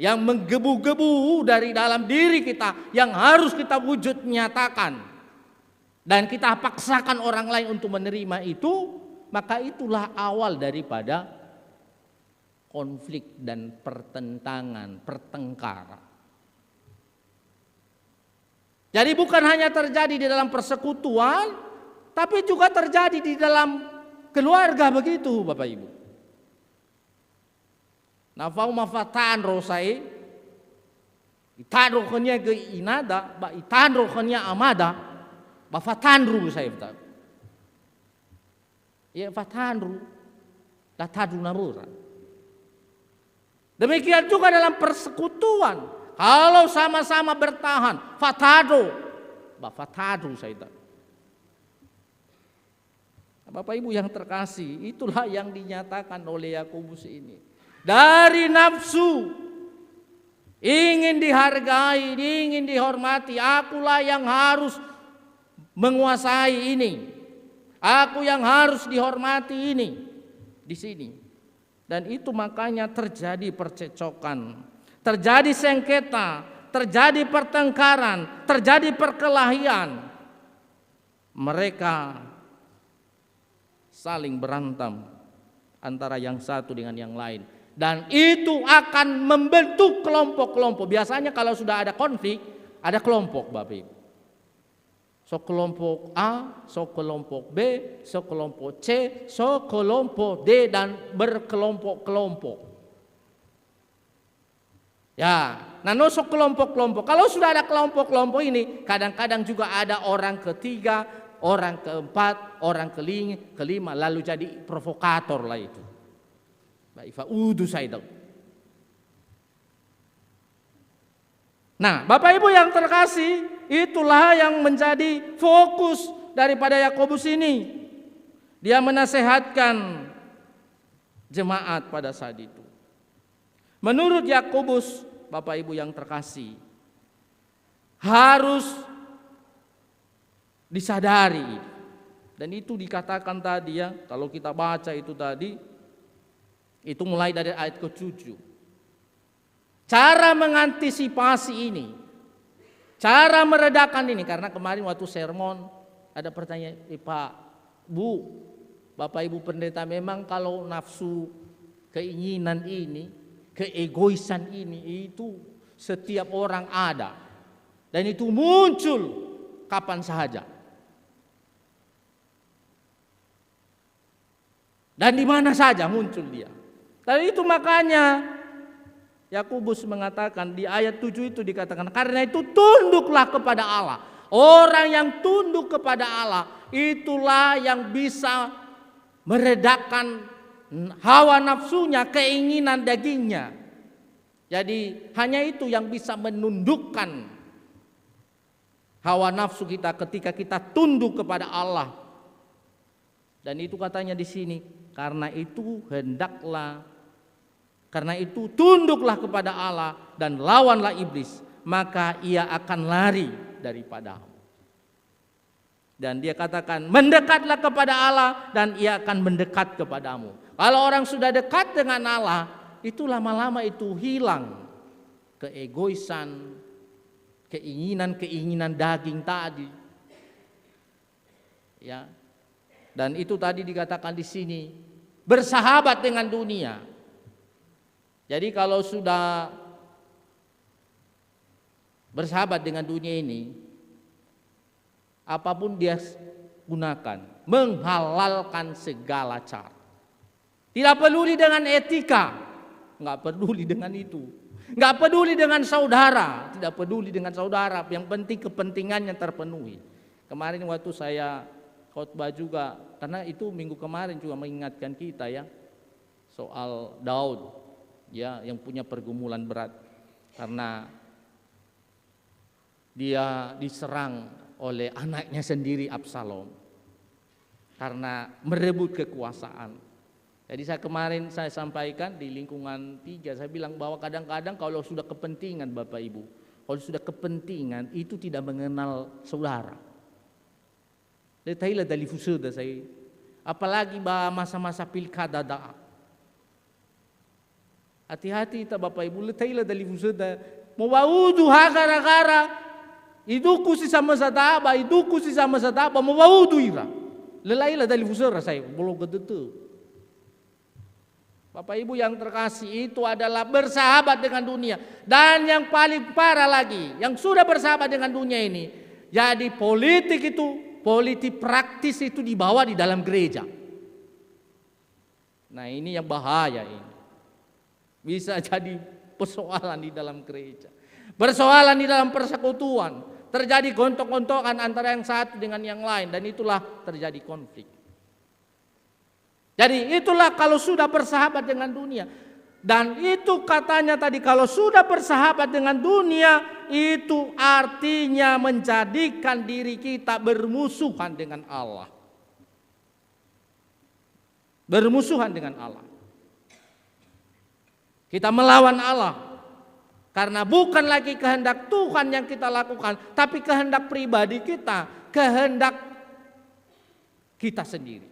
yang menggebu-gebu dari dalam diri kita yang harus kita wujud nyatakan dan kita paksakan orang lain untuk menerima itu, maka itulah awal daripada konflik dan pertentangan, pertengkaran. Jadi bukan hanya terjadi di dalam persekutuan, tapi juga terjadi di dalam keluarga, begitu Bapak Ibu. Nafau mafatan rosai, itadro kenya ke inada, ba itadro kenya amada, ba fatanru saya betul. Ya fatanru, latadu narura. Demikian juga dalam persekutuan. Kalau sama-sama bertahan, fatado, ba fatado saya tahu. Bapak Ibu yang terkasih, itulah yang dinyatakan oleh Yakobus ini. Dari nafsu, ingin dihargai, ingin dihormati, akulah yang harus menguasai ini. Aku yang harus dihormati ini. Di sini. Dan itu makanya terjadi percecokan. Terjadi sengketa, terjadi pertengkaran, terjadi perkelahian. Mereka saling berantem antara yang satu dengan yang lain. Dan itu akan membentuk kelompok-kelompok. Biasanya kalau sudah ada konflik, ada kelompok Bapak Ibu. So kelompok A, so kelompok B, so kelompok C, so kelompok D, dan berkelompok-kelompok. Ya, nah nusuk kelompok-kelompok. Kalau sudah ada kelompok-kelompok ini, kadang-kadang juga ada orang ketiga, orang keempat, orang kelima, lalu jadi provokator lah itu. Baik, udu saya tahu. Nah, Bapak Ibu yang terkasih, itulah yang menjadi fokus daripada Yakobus ini. Dia menasehatkan jemaat pada saat itu. Menurut Yakobus, Bapak Ibu yang terkasih, harus disadari. Dan itu dikatakan tadi ya, kalau kita baca itu tadi, itu mulai dari ayat ke-7. Cara mengantisipasi ini, cara meredakan ini, karena kemarin waktu sermon ada pertanyaan, Pak, Bu, Bapak Ibu pendeta, memang kalau nafsu keinginan ini, keegoisan ini itu setiap orang ada. Dan itu muncul kapan saja. Dan di mana saja muncul dia. Dan itu makanya Yakobus mengatakan di ayat 7 itu dikatakan, karena itu tunduklah kepada Allah. Orang yang tunduk kepada Allah, itulah yang bisa meredakan hawa nafsunya, keinginan dagingnya. Jadi hanya itu yang bisa menundukkan hawa nafsu kita ketika kita tunduk kepada Allah. Dan itu katanya di sini, karena itu tunduklah kepada Allah dan lawanlah iblis, maka ia akan lari daripadamu. Dan dia katakan, mendekatlah kepada Allah dan ia akan mendekat kepadamu. Kalau orang sudah dekat dengan Allah, itu lama-lama itu hilang keegoisan, keinginan-keinginan daging tadi. Ya. Dan itu tadi dikatakan di sini, bersahabat dengan dunia. Jadi kalau sudah bersahabat dengan dunia ini, apapun dia gunakan, menghalalkan segala cara. Tidak peduli dengan etika, nggak peduli dengan itu. Nggak peduli dengan saudara, tidak peduli dengan saudara. Yang penting kepentingannya terpenuhi. Kemarin waktu saya khotbah juga, karena itu minggu kemarin juga mengingatkan kita ya soal Daud, ya, yang punya pergumulan berat karena dia diserang oleh anaknya sendiri Absalom karena merebut kekuasaan. Jadi kemarin saya sampaikan di lingkungan 3, saya bilang bahwa kadang-kadang kalau sudah kepentingan Bapak Ibu, kalau sudah kepentingan itu tidak mengenal saudara. Letailah dari fusuda saya, apalagi masa-masa pilkada daa. Hati-hati kita Bapak Ibu, letailah dari fusuda, mawaudu gara-gara iduku si sama sataba, mawaudu ira. Lelailah dari fusuda saya, belum ketutup. Bapak Ibu yang terkasih, itu adalah bersahabat dengan dunia. Dan yang paling parah lagi, yang sudah bersahabat dengan dunia ini, jadi politik praktis itu dibawa di dalam gereja. Nah ini yang bahaya ini. Bisa jadi persoalan di dalam gereja. Persoalan di dalam persekutuan. Terjadi gontok-gontokan antara yang satu dengan yang lain. Dan itulah terjadi konflik. Jadi itulah kalau sudah bersahabat dengan dunia. Dan itu katanya tadi, kalau sudah bersahabat dengan dunia, itu artinya menjadikan diri kita bermusuhan dengan Allah. Bermusuhan dengan Allah. Kita melawan Allah. Karena bukan lagi kehendak Tuhan yang kita lakukan, tapi kehendak pribadi kita, kehendak kita sendiri.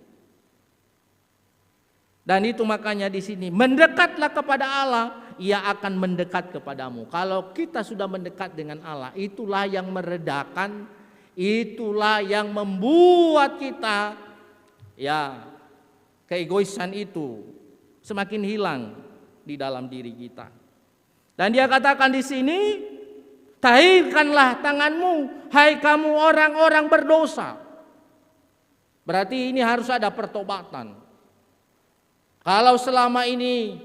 Dan itu makanya di sini, mendekatlah kepada Allah, Ia akan mendekat kepadamu. Kalau kita sudah mendekat dengan Allah, itulah yang meredakan, itulah yang membuat kita, ya, keegoisan itu semakin hilang di dalam diri kita. Dan dia katakan di sini, tahirkanlah tanganmu, hai kamu orang-orang berdosa. Berarti ini harus ada pertobatan. Kalau selama ini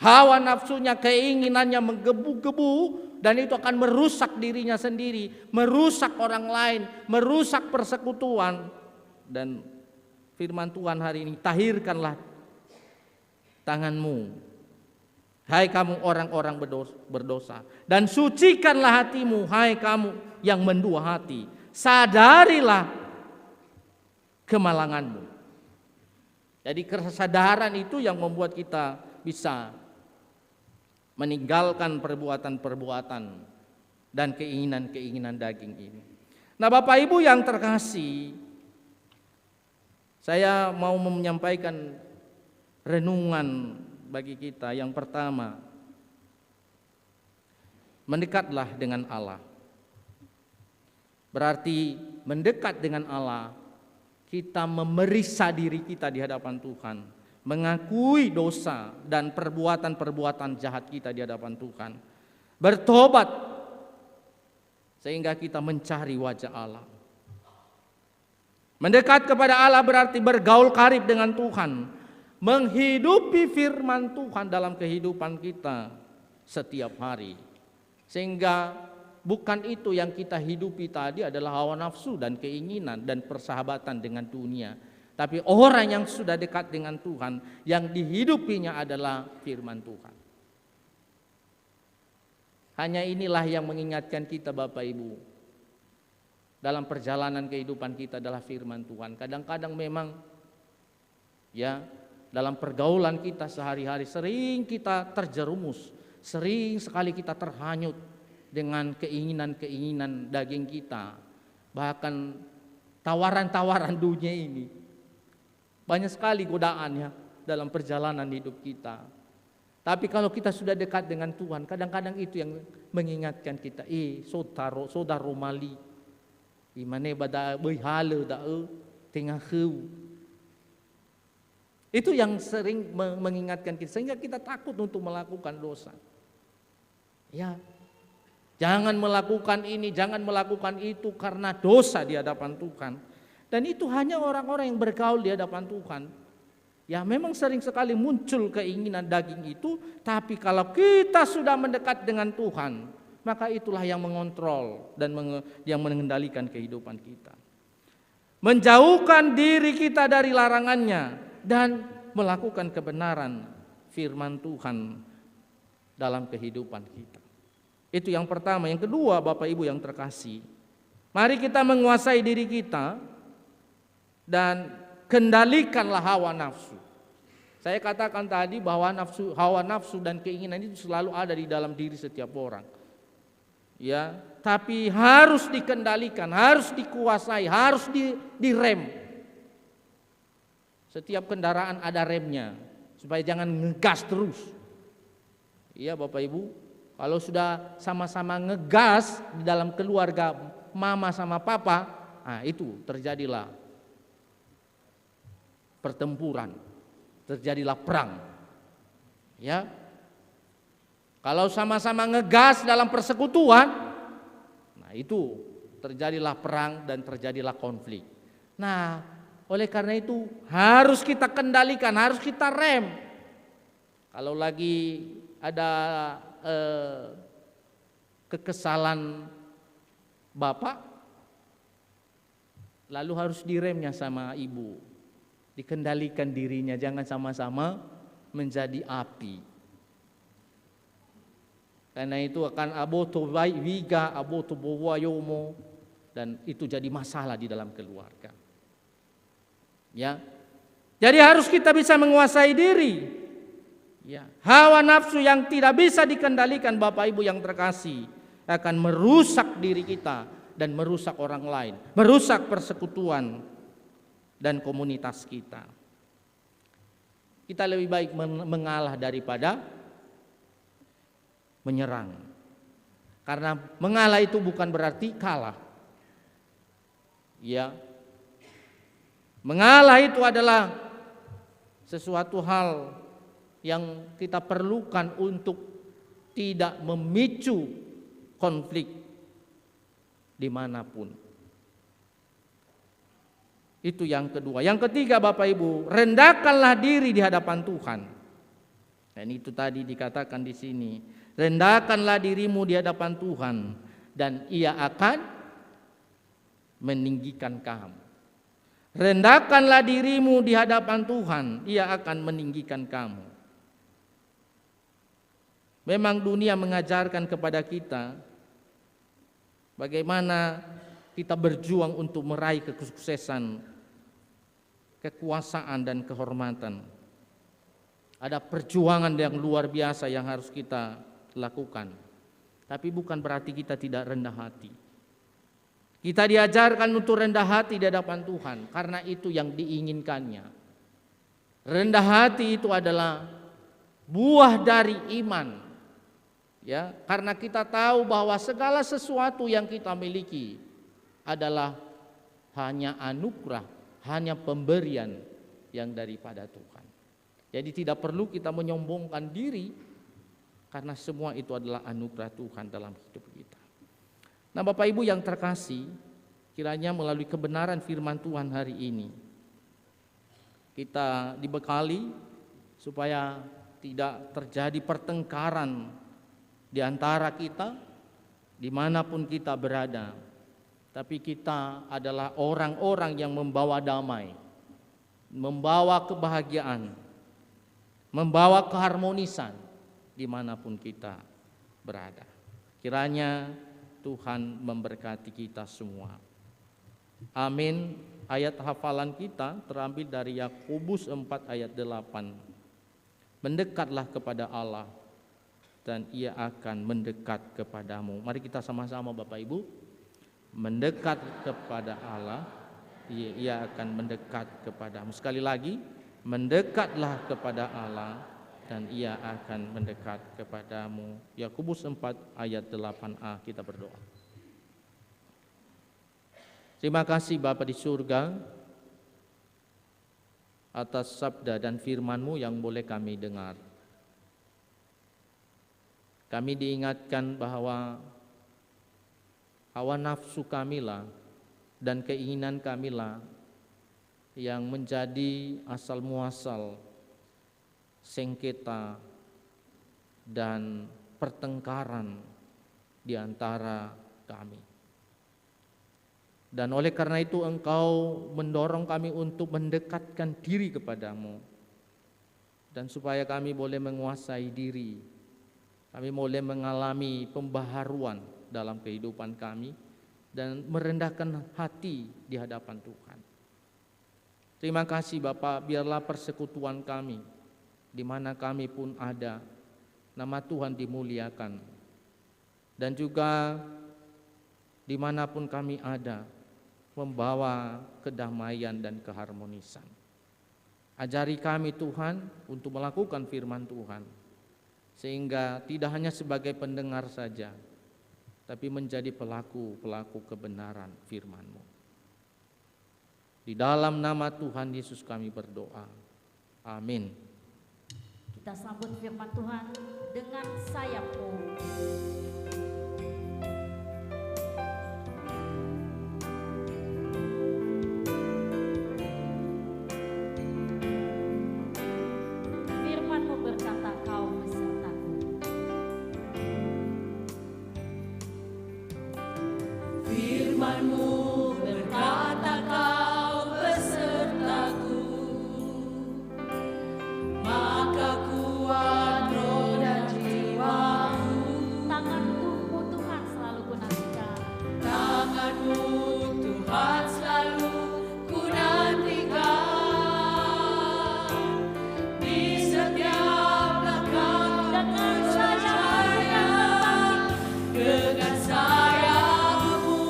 hawa nafsunya, keinginannya menggebu-gebu, dan itu akan merusak dirinya sendiri, merusak orang lain, merusak persekutuan. Dan firman Tuhan hari ini, tahirkanlah tanganmu, hai kamu orang-orang berdosa, dan sucikanlah hatimu, hai kamu yang mendua hati. Sadarilah kemalanganmu. Jadi kesadaran itu yang membuat kita bisa meninggalkan perbuatan-perbuatan dan keinginan-keinginan daging ini. Nah Bapak Ibu yang terkasih, saya mau menyampaikan renungan bagi kita. Yang pertama, mendekatlah dengan Allah. Berarti mendekat dengan Allah, kita memeriksa diri kita di hadapan Tuhan, mengakui dosa dan perbuatan-perbuatan jahat kita di hadapan Tuhan, bertobat sehingga kita mencari wajah Allah. Mendekat kepada Allah berarti bergaul karib dengan Tuhan, menghidupi firman Tuhan dalam kehidupan kita setiap hari, sehingga bukan itu yang kita hidupi tadi adalah hawa nafsu dan keinginan dan persahabatan dengan dunia. Tapi orang yang sudah dekat dengan Tuhan, yang dihidupinya adalah firman Tuhan. Hanya inilah yang mengingatkan kita Bapak Ibu. Dalam perjalanan kehidupan kita adalah firman Tuhan. Kadang-kadang memang ya dalam pergaulan kita sehari-hari sering kita terjerumus, sering sekali kita terhanyut dengan keinginan-keinginan daging kita. Bahkan tawaran-tawaran dunia ini. Banyak sekali godaannya dalam perjalanan hidup kita. Tapi kalau kita sudah dekat dengan Tuhan, kadang-kadang itu yang mengingatkan kita, saudara mali, imane bada berhala da tengah heu. Itu yang sering mengingatkan kita, sehingga kita takut untuk melakukan dosa. Ya, jangan melakukan ini, jangan melakukan itu karena dosa di hadapan Tuhan. Dan itu hanya orang-orang yang bergaul di hadapan Tuhan. Ya, memang sering sekali muncul keinginan daging itu, tapi kalau kita sudah mendekat dengan Tuhan, maka itulah yang mengontrol dan yang mengendalikan kehidupan kita. Menjauhkan diri kita dari larangannya dan melakukan kebenaran firman Tuhan dalam kehidupan kita. Itu yang pertama. Yang kedua, Bapak Ibu yang terkasih, mari kita menguasai diri kita dan kendalikanlah hawa nafsu. Saya katakan tadi bahwa hawa nafsu dan keinginan itu selalu ada di dalam diri setiap orang. Ya, tapi harus dikendalikan, harus dikuasai, harus direm. Setiap kendaraan ada remnya, supaya jangan ngegas terus. Iya Bapak Ibu, kalau sudah sama-sama ngegas di dalam keluarga mama sama papa, nah itu terjadilah pertempuran, terjadilah perang. Ya. Kalau sama-sama ngegas dalam persekutuan, nah itu terjadilah perang dan terjadilah konflik. Nah, oleh karena itu harus kita kendalikan, harus kita rem. Kalau lagi ada kekesalan bapak, lalu harus diremnya sama ibu. Dikendalikan dirinya, jangan sama-sama menjadi api. Karena itu akan aboto wiga, aboto bowayomo, dan itu jadi masalah di dalam keluarga. Ya, jadi harus kita bisa menguasai diri. Ya, hawa nafsu yang tidak bisa dikendalikan, Bapak Ibu yang terkasih, akan merusak diri kita dan merusak orang lain, merusak persekutuan dan komunitas kita. Kita lebih baik mengalah daripada menyerang. Karena mengalah itu bukan berarti kalah. Ya. Mengalah itu adalah sesuatu hal yang kita perlukan untuk tidak memicu konflik dimanapun. Itu yang kedua. Yang ketiga Bapak Ibu, rendahkanlah diri di hadapan Tuhan. Dan itu tadi dikatakan di sini, rendahkanlah dirimu di hadapan Tuhan dan Ia akan meninggikan kamu. Rendahkanlah dirimu di hadapan Tuhan, Ia akan meninggikan kamu. Memang dunia mengajarkan kepada kita bagaimana kita berjuang untuk meraih kesuksesan, kekuasaan dan kehormatan. Ada perjuangan yang luar biasa yang harus kita lakukan. Tapi bukan berarti kita tidak rendah hati. Kita diajarkan untuk rendah hati di hadapan Tuhan, karena itu yang diinginkannya. Rendah hati itu adalah buah dari iman. Ya, karena kita tahu bahwa segala sesuatu yang kita miliki adalah hanya anugerah, hanya pemberian yang daripada Tuhan. Jadi tidak perlu kita menyombongkan diri, karena semua itu adalah anugerah Tuhan dalam hidup kita. Nah Bapak Ibu yang terkasih, kiranya melalui kebenaran firman Tuhan hari ini, kita dibekali supaya tidak terjadi pertengkaran di antara kita, dimanapun kita berada. Tapi kita adalah orang-orang yang membawa damai, membawa kebahagiaan, membawa keharmonisan dimanapun kita berada. Kiranya Tuhan memberkati kita semua. Amin. Ayat hafalan kita terambil dari Yakobus 4 ayat 8. Mendekatlah kepada Allah dan Ia akan mendekat kepadamu. Mari kita sama-sama Bapak Ibu mendekat kepada Allah ia akan mendekat kepadamu. Sekali lagi, mendekatlah kepada Allah dan ia akan mendekat kepadamu. Yakobus 4 ayat 8a, kita berdoa. Terima kasih Bapa di surga atas sabda dan firman-Mu yang boleh kami dengar. Kami diingatkan bahwa hawa nafsu kamilah dan keinginan kamilah yang menjadi asal muasal sengketa dan pertengkaran di antara kami. Dan oleh karena itu Engkau mendorong kami untuk mendekatkan diri kepadamu, dan supaya kami boleh menguasai diri, kami boleh mengalami pembaharuan dalam kehidupan kami dan merendahkan hati di hadapan Tuhan. Terima kasih Bapa, biarlah persekutuan kami di mana kami pun ada, nama Tuhan dimuliakan, dan juga dimanapun kami ada, membawa kedamaian dan keharmonisan. Ajari kami Tuhan untuk melakukan firman Tuhan, sehingga tidak hanya sebagai pendengar saja, tapi menjadi pelaku kebenaran firman-Mu. Di dalam nama Tuhan Yesus kami berdoa. Amin. Kita sambut firman Tuhan dengan sayapmu. Firman-Mu berkata, kau besertaku. Firman-Mu berkata kau besertaku, maka kuat roh dan jiwaku. Tangan-Mu Tuhan selalu ku nantikan. Tangan-Mu Tuhan selalu ku nantikan. Di setiap langkah Dengan sayap-Mu dengan sayap-Mu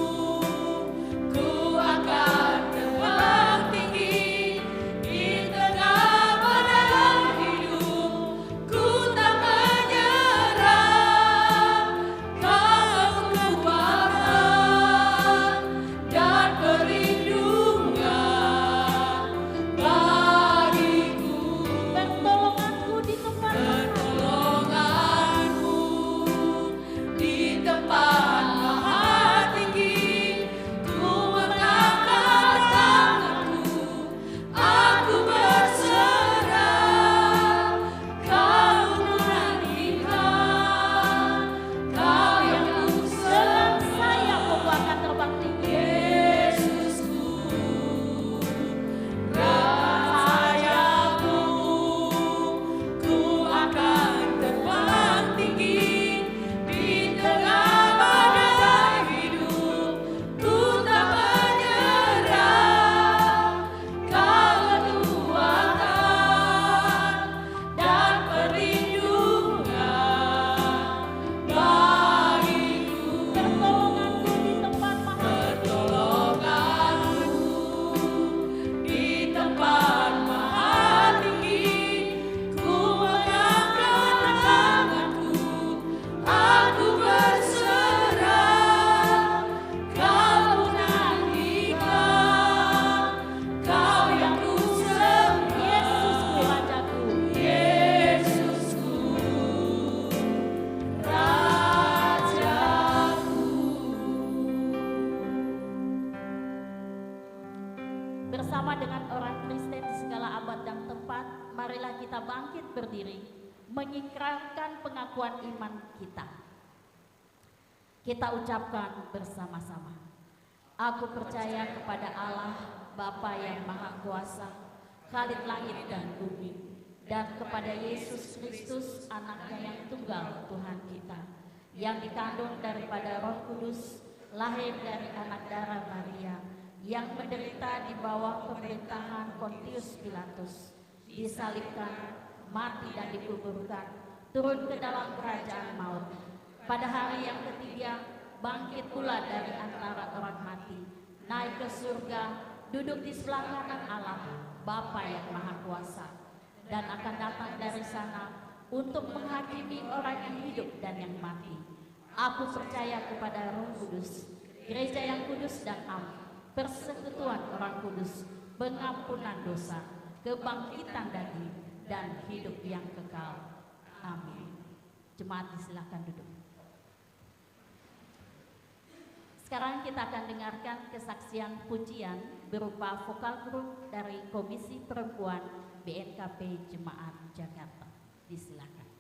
ku akan terbang tinggi. Di tengah badai hidup ku tak menyerah. Kau kekuatan dan perlindungan bagiku. pertolonganku di tempat Pertolonganmu di tempat maha tinggi. Ku mengangkat tanganku, aku berserah. Kau menantikan, kau yang ku dengan sembah. sayap-Mu ku akan terbang tinggi. Yesusku, sayap-Mu ku akan terbang tinggi. Di tengah badai hidup ku tak menyerah. Kau kekuatan dan perlindungan bagiku. Pertolonganku di tempat maha Pertolonganmu di tempat maha tinggi. Ku mengangkat tanganku, aku berserah. Kau nantikan, kau yang ku sembah. Yesusku Rajaku. Rajaku. Bersama dengan orang Kristen di segala abad dan tempat, marilah kita bangkit berdiri, mengikrarkan pengakuan iman kita. Kita ucapkan bersama-sama. Aku percaya kepada Allah, Bapa yang Maha Kuasa, Khalid langit dan bumi, dan kepada Yesus Kristus, anaknya yang tunggal Tuhan kita, yang dikandung daripada Roh Kudus, lahir dari anak darah Maria, yang menderita di bawah pemerintahan Pontius Pilatus, disalibkan, mati dan dikuburkan, turun ke dalam kerajaan maut. Pada hari yang ketiga, bangkit pula dari antara orang mati, naik ke surga, duduk di sebelah kanan Allah, Bapa yang Maha Kuasa, dan akan datang dari sana untuk menghakimi orang yang hidup dan yang mati. Aku percaya kepada Roh Kudus, gereja yang kudus dan am, persekutuan orang kudus, pengampunan dosa, kebangkitan daging, dan hidup yang kekal. Amin. Jemaat silakan duduk. Sekarang kita akan dengarkan kesaksian pujian berupa vokal group dari Komisi Perempuan BNKP Jemaat Jakarta. Disilakan.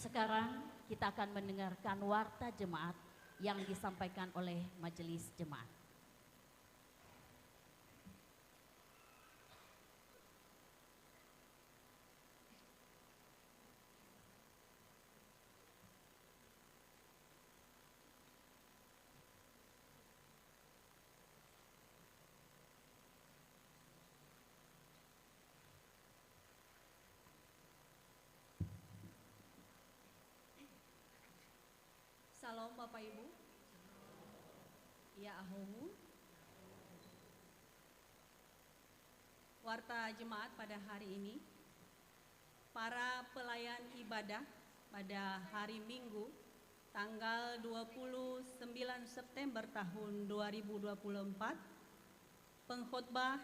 Sekarang kita akan mendengarkan warta jemaat yang disampaikan oleh majelis jemaat. Salam Bapak Ibu. Ya Ahomu. Warta jemaat pada hari ini, para pelayan ibadah pada hari Minggu tanggal 29 September tahun 2024, pengkhotbah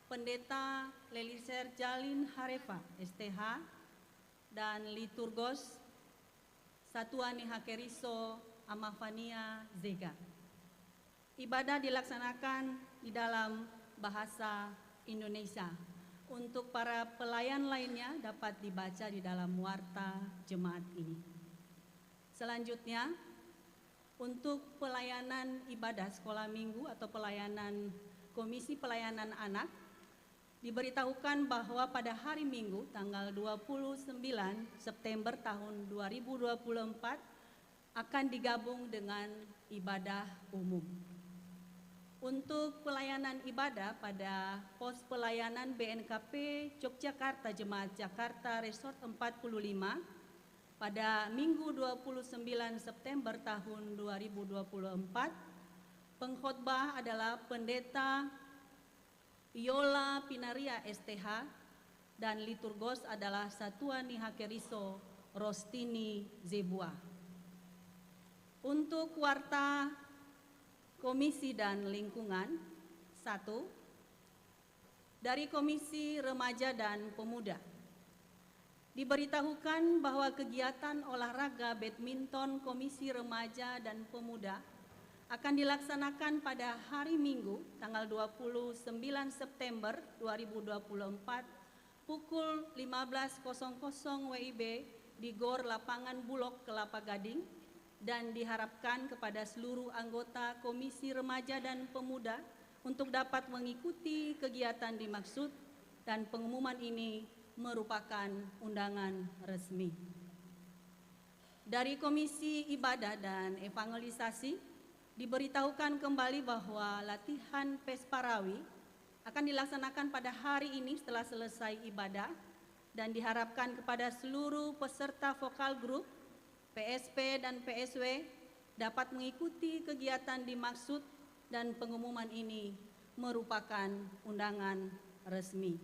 Pendeta Leliser Jalin Harefa STH dan liturgos Satuani Hakeriso Amafania Zega. Ibadah dilaksanakan di dalam bahasa Indonesia. Untuk para pelayan lainnya dapat dibaca di dalam warta jemaat ini. Selanjutnya, untuk pelayanan ibadah sekolah minggu atau pelayanan Komisi Pelayanan Anak, diberitahukan bahwa pada hari Minggu tanggal 29 September tahun 2024 akan digabung dengan ibadah umum. Untuk pelayanan ibadah pada pos pelayanan BNKP Yogyakarta Jemaat Jakarta Resort 45 pada Minggu 29 September tahun 2024, pengkhotbah adalah Pendeta Yola Pinaria STH dan liturgos adalah Satuani Hakeriso Rostini Zebua. Untuk warta Komisi dan Lingkungan, 1. Dari Komisi Remaja dan Pemuda, diberitahukan bahwa kegiatan olahraga badminton Komisi Remaja dan Pemuda akan dilaksanakan pada hari Minggu tanggal 29 September 2024 pukul 15.00 WIB di GOR Lapangan Bulog Kelapa Gading, dan diharapkan kepada seluruh anggota Komisi Remaja dan Pemuda untuk dapat mengikuti kegiatan dimaksud, dan pengumuman ini merupakan undangan resmi. Dari Komisi Ibadah dan Evangelisasi, diberitahukan kembali bahwa latihan Pesparawi akan dilaksanakan pada hari ini setelah selesai ibadah, dan diharapkan kepada seluruh peserta vokal grup, PSP dan PSW dapat mengikuti kegiatan dimaksud, dan pengumuman ini merupakan undangan resmi.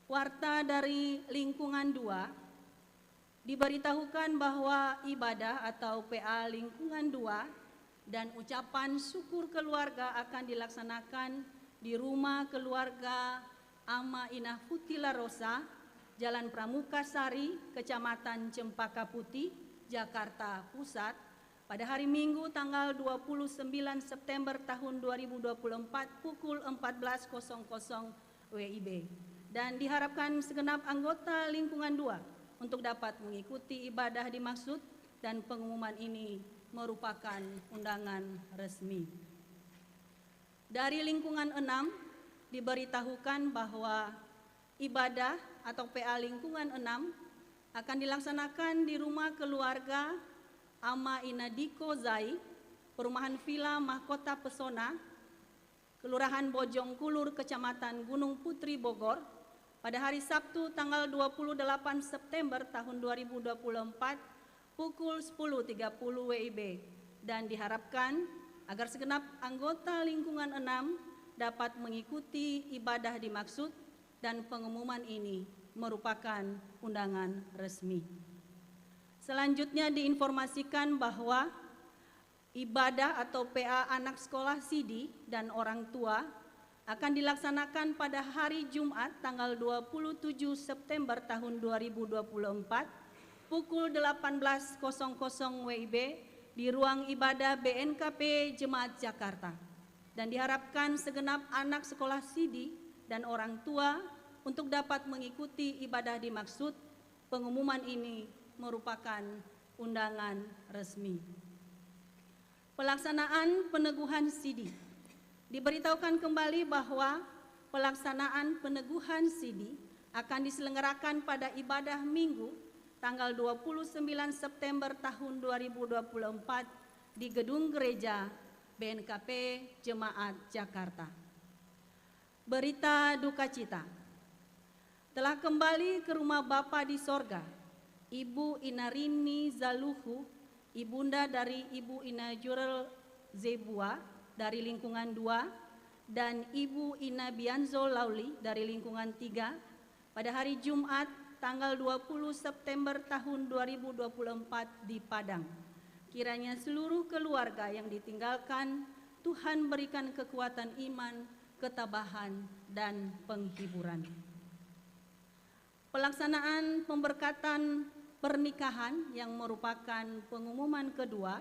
Warta dari Lingkungan 2, diberitahukan bahwa ibadah atau PA Lingkungan 2 dan ucapan syukur keluarga akan dilaksanakan di rumah keluarga Ama Inah Futila Rosa, Jalan Pramuka Sari, Kecamatan Cempaka Putih, Jakarta Pusat, pada hari Minggu tanggal 29 September tahun 2024 pukul 14.00 WIB, dan diharapkan segenap anggota Lingkungan 2 untuk dapat mengikuti ibadah dimaksud, dan pengumuman ini merupakan undangan resmi. Dari Lingkungan 6, diberitahukan bahwa ibadah atau PA Lingkungan 6 akan dilaksanakan di rumah keluarga Ama Inadiko Zai, Perumahan Villa Mahkota Pesona, Kelurahan Bojong Kulur, Kecamatan Gunung Putri, Bogor, pada hari Sabtu tanggal 28 September tahun 2024 pukul 10.30 WIB, dan diharapkan agar segenap anggota Lingkungan 6 dapat mengikuti ibadah dimaksud, dan pengumuman ini merupakan undangan resmi. Selanjutnya diinformasikan bahwa ibadah atau PA anak sekolah sidi dan orang tua akan dilaksanakan pada hari Jumat tanggal 27 September tahun 2024 pukul 18.00 WIB di ruang ibadah BNKP Jemaat Jakarta, dan diharapkan segenap anak sekolah sidi dan orang tua untuk dapat mengikuti ibadah dimaksud. Pengumuman ini merupakan undangan resmi. Pelaksanaan peneguhan sidi. Diberitahukan kembali bahwa pelaksanaan peneguhan sidi akan diselenggarakan pada ibadah Minggu tanggal 29 September tahun 2024 di Gedung Gereja BNKP Jemaat Jakarta. Berita duka cita. Telah kembali ke rumah Bapa di sorga, Ibu Inarini Zaluhu, ibunda dari Ibu Ina Jurel Zebua dari lingkungan 2 dan Ibu Ina Bianzo Lauli dari lingkungan 3 pada hari Jumat tanggal 20 September tahun 2024 di Padang. Kiranya seluruh keluarga yang ditinggalkan Tuhan berikan kekuatan iman, ketabahan, dan penghiburan. Pelaksanaan pemberkatan pernikahan yang merupakan pengumuman kedua.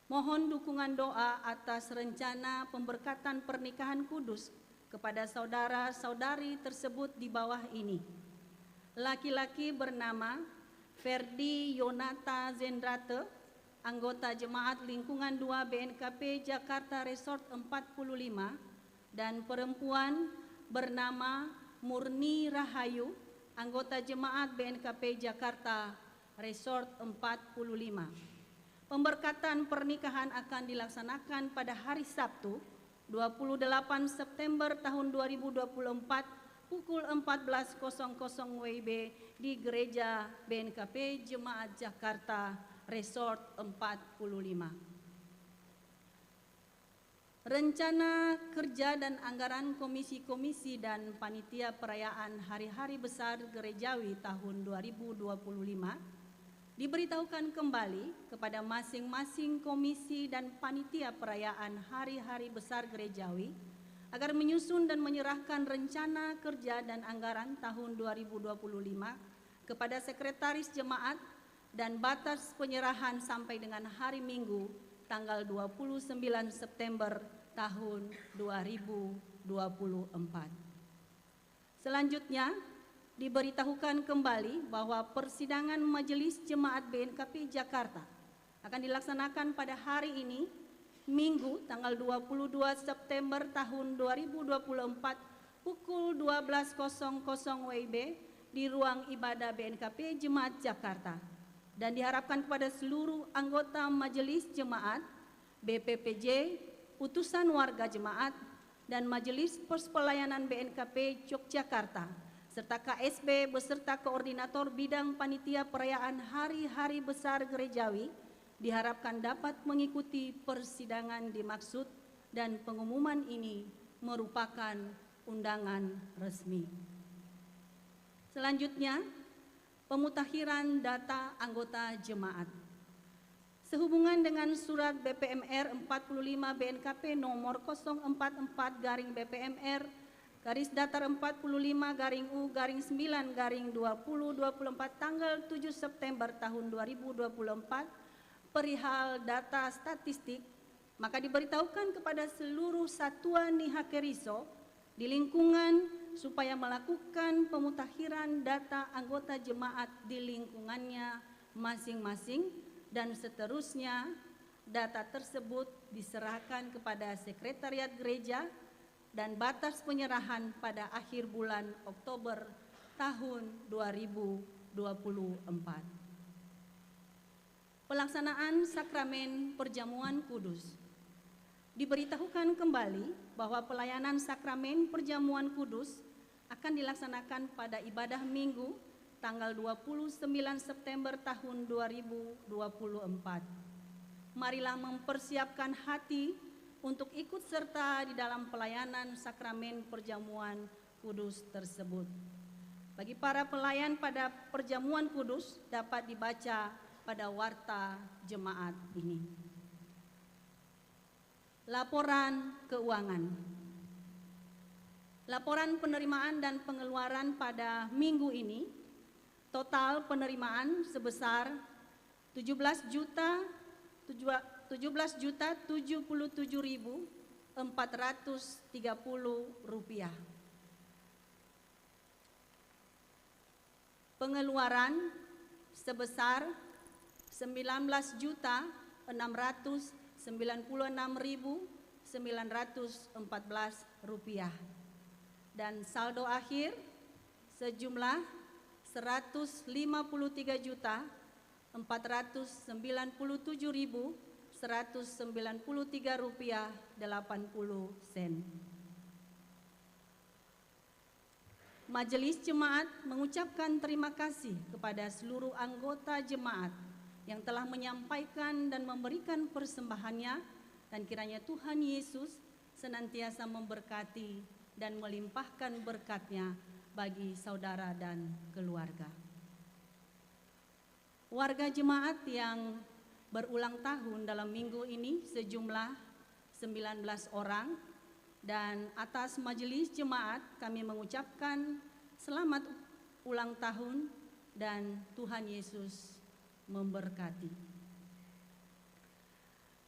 Mohon dukungan doa atas rencana pemberkatan pernikahan kudus kepada saudara-saudari tersebut di bawah ini. Laki-laki bernama Ferdi Yonata Zendrate, anggota Jemaat Lingkungan 2 BNKP Jakarta Resort 45, dan perempuan bernama Murni Rahayu, anggota Jemaat BNKP Jakarta Resort 45. Pemberkatan pernikahan akan dilaksanakan pada hari Sabtu 28 September tahun 2024 pukul 14.00 WIB di Gereja BNKP Jemaat Jakarta Resort 45. Rencana kerja dan anggaran komisi-komisi dan panitia perayaan Hari-Hari Besar Gerejawi tahun 2025 diberitahukan kembali kepada masing-masing komisi dan panitia perayaan Hari-Hari Besar Gerejawi agar menyusun dan menyerahkan rencana kerja dan anggaran tahun 2025 kepada sekretaris jemaat dan batas penyerahan sampai dengan hari Minggu tanggal 29 September tahun 2024. Selanjutnya, diberitahukan kembali bahwa persidangan Majelis Jemaat BNKP Jakarta akan dilaksanakan pada hari ini, Minggu, tanggal 22 September tahun 2024, pukul 12.00 WIB di ruang ibadah BNKP Jemaat Jakarta, dan diharapkan kepada seluruh anggota Majelis Jemaat, BPPJ, utusan warga jemaat, dan Majelis Perpelayanan BNKP Yogyakarta, serta KSB beserta koordinator bidang panitia perayaan Hari-Hari Besar Gerejawi diharapkan dapat mengikuti persidangan dimaksud dan pengumuman ini merupakan undangan resmi. Selanjutnya, pemutakhiran data anggota jemaat. Sehubungan dengan surat BPMR 45 BNKP nomor 044-BPMR garis datar 45-U-9-2024 tanggal 7 September tahun 2024 perihal data statistik, maka diberitahukan kepada seluruh satuan Nihakeriso di lingkungan supaya melakukan pemutakhiran data anggota jemaat di lingkungannya masing-masing, dan seterusnya data tersebut diserahkan kepada sekretariat gereja dan batas penyerahan pada akhir bulan Oktober tahun 2024. Pelaksanaan sakramen perjamuan kudus. Diberitahukan kembali bahwa pelayanan sakramen perjamuan kudus akan dilaksanakan pada ibadah Minggu tanggal 29 September tahun 2024. Marilah mempersiapkan hati untuk ikut serta di dalam pelayanan sakramen perjamuan kudus tersebut. Bagi para pelayan pada perjamuan kudus dapat dibaca pada warta jemaat ini. Laporan keuangan. Laporan penerimaan dan pengeluaran pada minggu ini, total penerimaan sebesar 17.077.430 rupiah. Pengeluaran sebesar 19.696.914 rupiah dan saldo akhir sejumlah 153.497.193 rupiah 80 sen. Majelis Jemaat mengucapkan terima kasih kepada seluruh anggota jemaat yang telah menyampaikan dan memberikan persembahannya, dan kiranya Tuhan Yesus senantiasa memberkati dan melimpahkan berkat-Nya bagi saudara dan keluarga. Warga jemaat yang berulang tahun dalam minggu ini sejumlah 19 orang, dan atas majelis jemaat kami mengucapkan selamat ulang tahun dan Tuhan Yesus memberkati.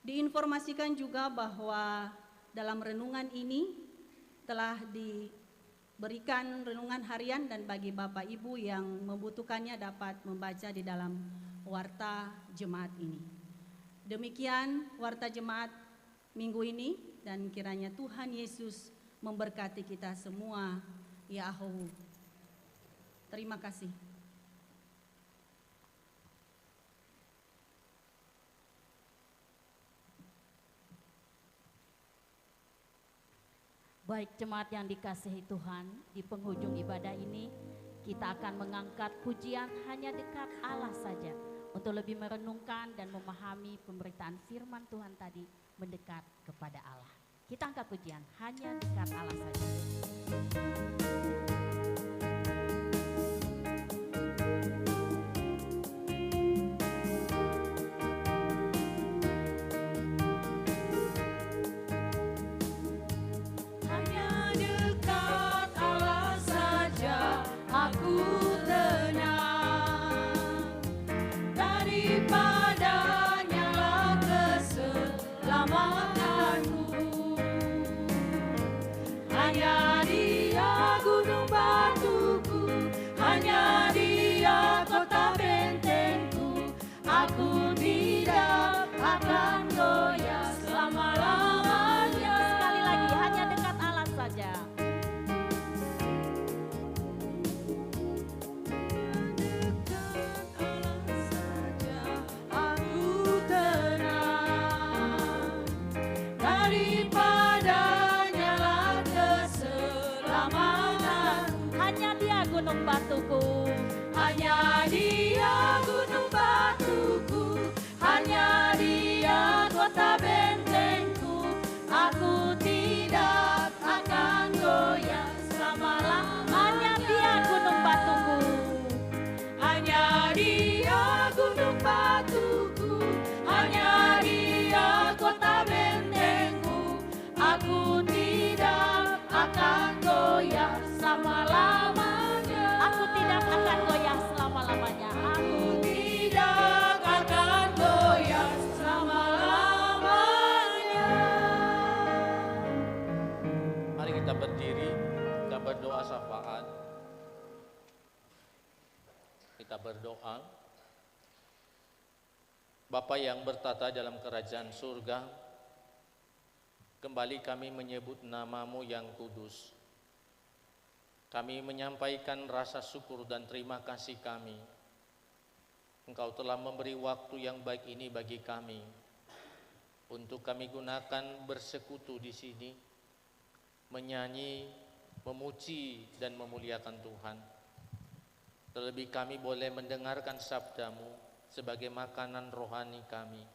Diinformasikan juga bahwa dalam renungan ini telah diberikan renungan harian, dan bagi Bapak Ibu yang membutuhkannya dapat membaca di dalam warta jemaat ini. Demikian warta jemaat minggu ini, dan kiranya Tuhan Yesus memberkati kita semua. Ya Ahu. Terima kasih. Baik jemaat yang dikasihi Tuhan, di penghujung ibadah ini kita akan mengangkat pujian Hanya Dekat Allah saja untuk lebih merenungkan dan memahami pemberitaan firman Tuhan tadi, mendekat kepada Allah. Kita angkat pujian Hanya Dekat Allah saja. Hanya dekat Allah saja aku tenang, daripadanya lah keselamatanku. Hanya Dia gunung batuku, hanya Dia kota bentengku. Aku tidak akan goyah selama-lamanya. Sekali lagi, hanya dekat Allah saja. Aku tenang, daripadanya lah keselamatan. Hanya Dia gunung batuku. Hanya Dia gunung batuku, hanya Dia kota bentengku. Aku tidak akan goyah selama-lamanya. Hanya Dia gunung batuku. Hanya Dia gunung batuku, hanya Dia kota bentengku. Aku tidak akan goyah selama-lamanya. Aku tidak akan goyah selama-lamanya. Aku tidak akan goyah selama-lamanya. Mari kita berdiri, kita berdoa syafaat. Kita berdoa. Bapa yang bertata dalam kerajaan surga, kembali kami menyebut nama-Mu yang kudus. Kami menyampaikan rasa syukur dan terima kasih kami. Engkau telah memberi waktu yang baik ini bagi kami, untuk kami gunakan bersekutu di sini, menyanyi, memuji, dan memuliakan Tuhan. Terlebih kami boleh mendengarkan sabda-Mu sebagai makanan rohani kami.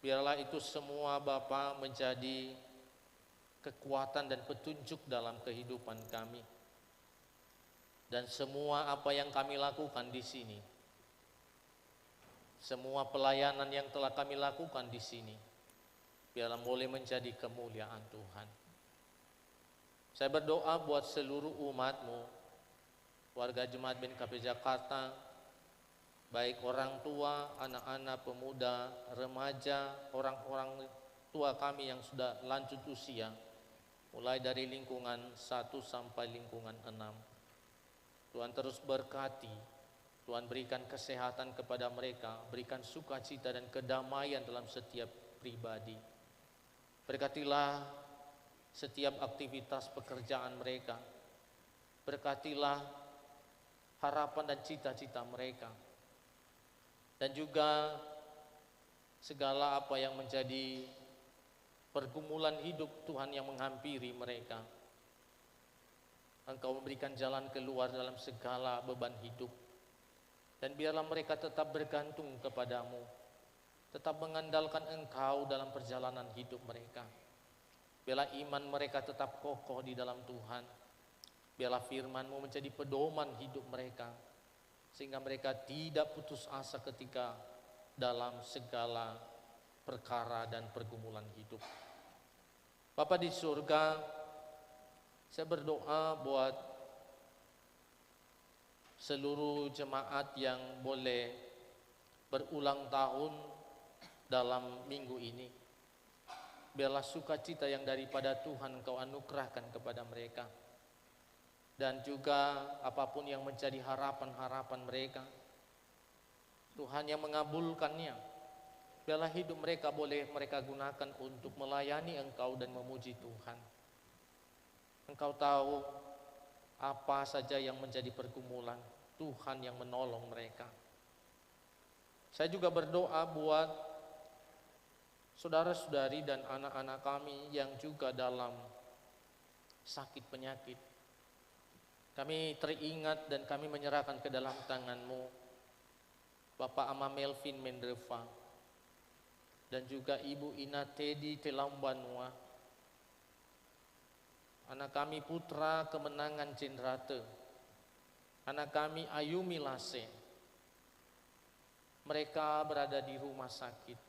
Biarlah itu semua Bapa menjadi kekuatan dan petunjuk dalam kehidupan kami. Dan semua apa yang kami lakukan di sini, semua pelayanan yang telah kami lakukan di sini, biarlah boleh menjadi kemuliaan Tuhan. Saya berdoa buat seluruh umat-Mu, warga Jemaat BNKP Jakarta, baik orang tua, anak-anak, pemuda, remaja, orang-orang tua kami yang sudah lanjut usia, mulai dari lingkungan 1 sampai lingkungan 6. Tuhan terus berkati, Tuhan berikan kesehatan kepada mereka, berikan sukacita dan kedamaian dalam setiap pribadi. Berkatilah setiap aktivitas pekerjaan mereka. Berkatilah harapan dan cita-cita mereka. Dan juga segala apa yang menjadi pergumulan hidup Tuhan yang menghampiri mereka. Engkau memberikan jalan keluar dalam segala beban hidup. Dan biarlah mereka tetap bergantung kepadamu, tetap mengandalkan Engkau dalam perjalanan hidup mereka. Biarlah iman mereka tetap kokoh di dalam Tuhan. Biarlah firman-Mu menjadi pedoman hidup mereka, sehingga mereka tidak putus asa ketika dalam segala perkara dan pergumulan hidup. Bapa di surga, saya berdoa buat seluruh jemaat yang boleh berulang tahun dalam minggu ini. Biarlah sukacita yang daripada Tuhan Engkau anugerahkan kepada mereka. Dan juga apapun yang menjadi harapan-harapan mereka, Tuhan yang mengabulkannya. Biarlah hidup mereka boleh mereka gunakan untuk melayani Engkau dan memuji Tuhan. Engkau tahu apa saja yang menjadi pergumulan, Tuhan yang menolong mereka. Saya juga berdoa buat saudara-saudari dan anak-anak kami yang juga dalam sakit penyakit. Kami teringat dan kami menyerahkan ke dalam tangan-Mu Bapak Ama Melvin Mendreva dan juga Ibu Ina Tedi Telambanua, anak kami Putra Kemenangan Jenrate, anak kami Ayumi Lase. Mereka berada di rumah sakit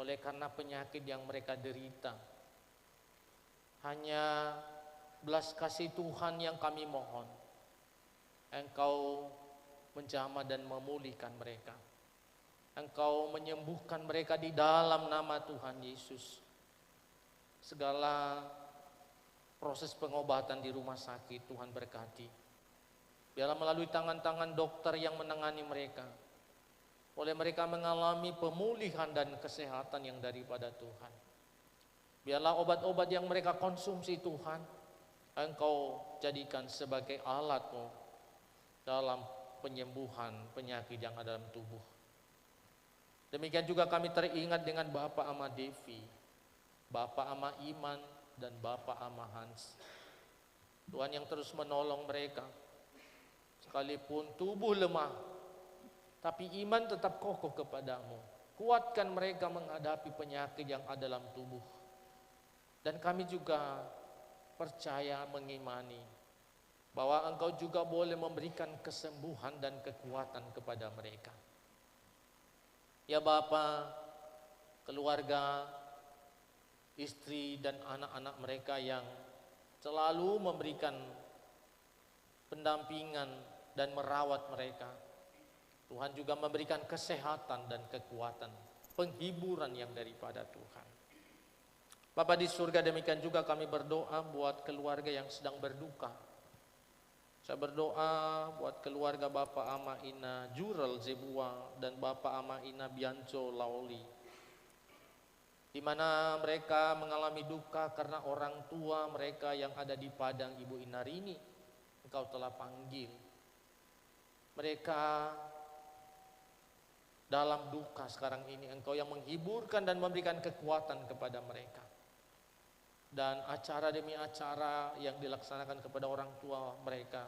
oleh karena penyakit yang mereka derita. Hanya belas kasih Tuhan yang kami mohon, Engkau menjamah dan memulihkan mereka. Engkau menyembuhkan mereka di dalam nama Tuhan Yesus. Segala proses pengobatan di rumah sakit Tuhan berkati. Biarlah melalui tangan-tangan dokter yang menangani mereka, oleh mereka mengalami pemulihan dan kesehatan yang daripada Tuhan. Biarlah obat-obat yang mereka konsumsi Tuhan, Engkau jadikan sebagai alat-Mu dalam penyembuhan penyakit yang ada dalam tubuh. Demikian juga kami teringat dengan Bapak Ama Devi, Bapak Ama Iman, dan Bapak Ama Hans. Tuhan yang terus menolong mereka. Sekalipun tubuh lemah, tapi iman tetap kokoh kepadamu. Kuatkan mereka menghadapi penyakit yang ada dalam tubuh. Dan kami juga percaya mengimani bahwa Engkau juga boleh memberikan kesembuhan dan kekuatan kepada mereka. Ya Bapa, keluarga, istri dan anak-anak mereka yang selalu memberikan pendampingan dan merawat mereka. Tuhan juga memberikan kesehatan dan kekuatan, penghiburan yang daripada Tuhan. Bapa di surga, demikian juga kami berdoa buat keluarga yang sedang berduka. Saya berdoa buat keluarga Bapak Ama Ina Jurel Zebua dan Bapak Ama Ina Bianco Laoli, di mana mereka mengalami duka karena orang tua mereka yang ada di Padang, Ibu Inarini, Engkau telah panggil. Mereka dalam duka sekarang ini, Engkau yang menghiburkan dan memberikan kekuatan kepada mereka. Dan acara demi acara yang dilaksanakan kepada orang tua mereka,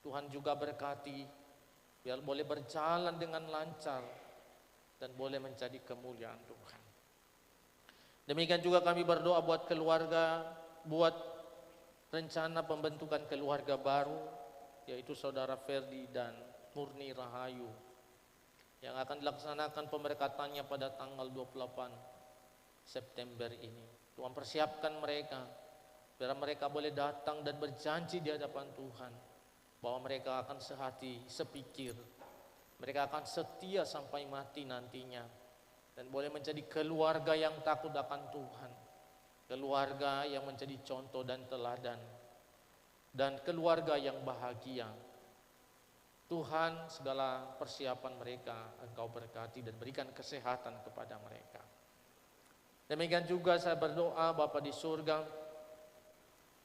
Tuhan juga berkati, biar boleh berjalan dengan lancar dan boleh menjadi kemuliaan Tuhan. Demikian juga kami berdoa buat keluarga, buat rencana pembentukan keluarga baru, yaitu Saudara Ferdi dan Murni Rahayu, yang akan dilaksanakan pemberkatannya pada tanggal 28 September ini. Tuhan persiapkan mereka, biar mereka boleh datang dan berjanji di hadapan Tuhan, bahwa mereka akan sehati, sepikir, mereka akan setia sampai mati nantinya, dan boleh menjadi keluarga yang takut akan Tuhan, keluarga yang menjadi contoh dan teladan, dan keluarga yang bahagia. Tuhan, segala persiapan mereka Engkau berkati dan berikan kesehatan kepada mereka. Demikian juga saya berdoa Bapa di surga,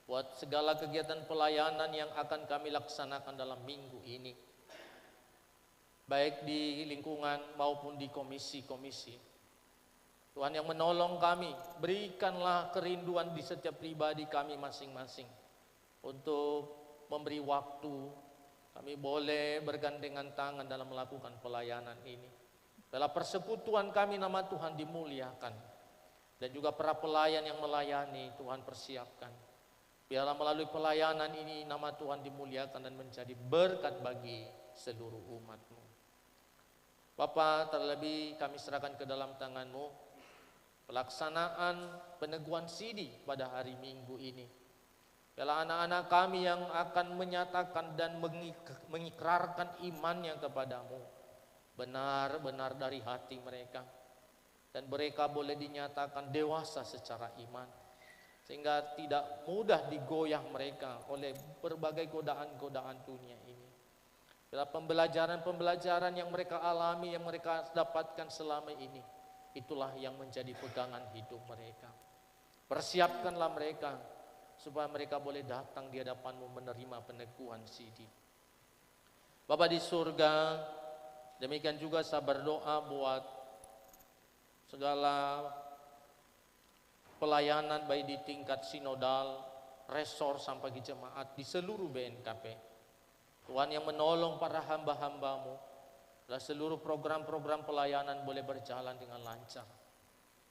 buat segala kegiatan pelayanan yang akan kami laksanakan dalam minggu ini, baik di lingkungan maupun di komisi-komisi. Tuhan yang menolong kami, berikanlah kerinduan di setiap pribadi kami masing-masing untuk memberi waktu. Kami boleh bergandengan tangan dalam melakukan pelayanan ini. Dalam persekutuan kami nama Tuhan dimuliakan. Dan juga para pelayan yang melayani Tuhan persiapkan. Biarlah melalui pelayanan ini nama Tuhan dimuliakan dan menjadi berkat bagi seluruh umat-Mu. Bapa, terlebih kami serahkan ke dalam tangan-Mu pelaksanaan peneguhan sidi pada hari Minggu ini. Biarlah anak-anak kami yang akan menyatakan dan mengikrarkan imannya kepadamu benar-benar dari hati mereka, dan mereka boleh dinyatakan dewasa secara iman sehingga tidak mudah digoyah mereka oleh berbagai godaan-godaan dunia ini. Biarlah pembelajaran-pembelajaran yang mereka alami, yang mereka dapatkan selama ini, itulah yang menjadi pegangan hidup mereka. Persiapkanlah mereka supaya mereka boleh datang di hadapan-Mu menerima peneguhan sidi. Bapa di surga, demikian juga saya berdoa buat segala pelayanan baik di tingkat sinodal, resor sampai ke jemaat di seluruh BNKP. Tuhan yang menolong para hamba-hamba-Mu, dan seluruh program-program pelayanan boleh berjalan dengan lancar.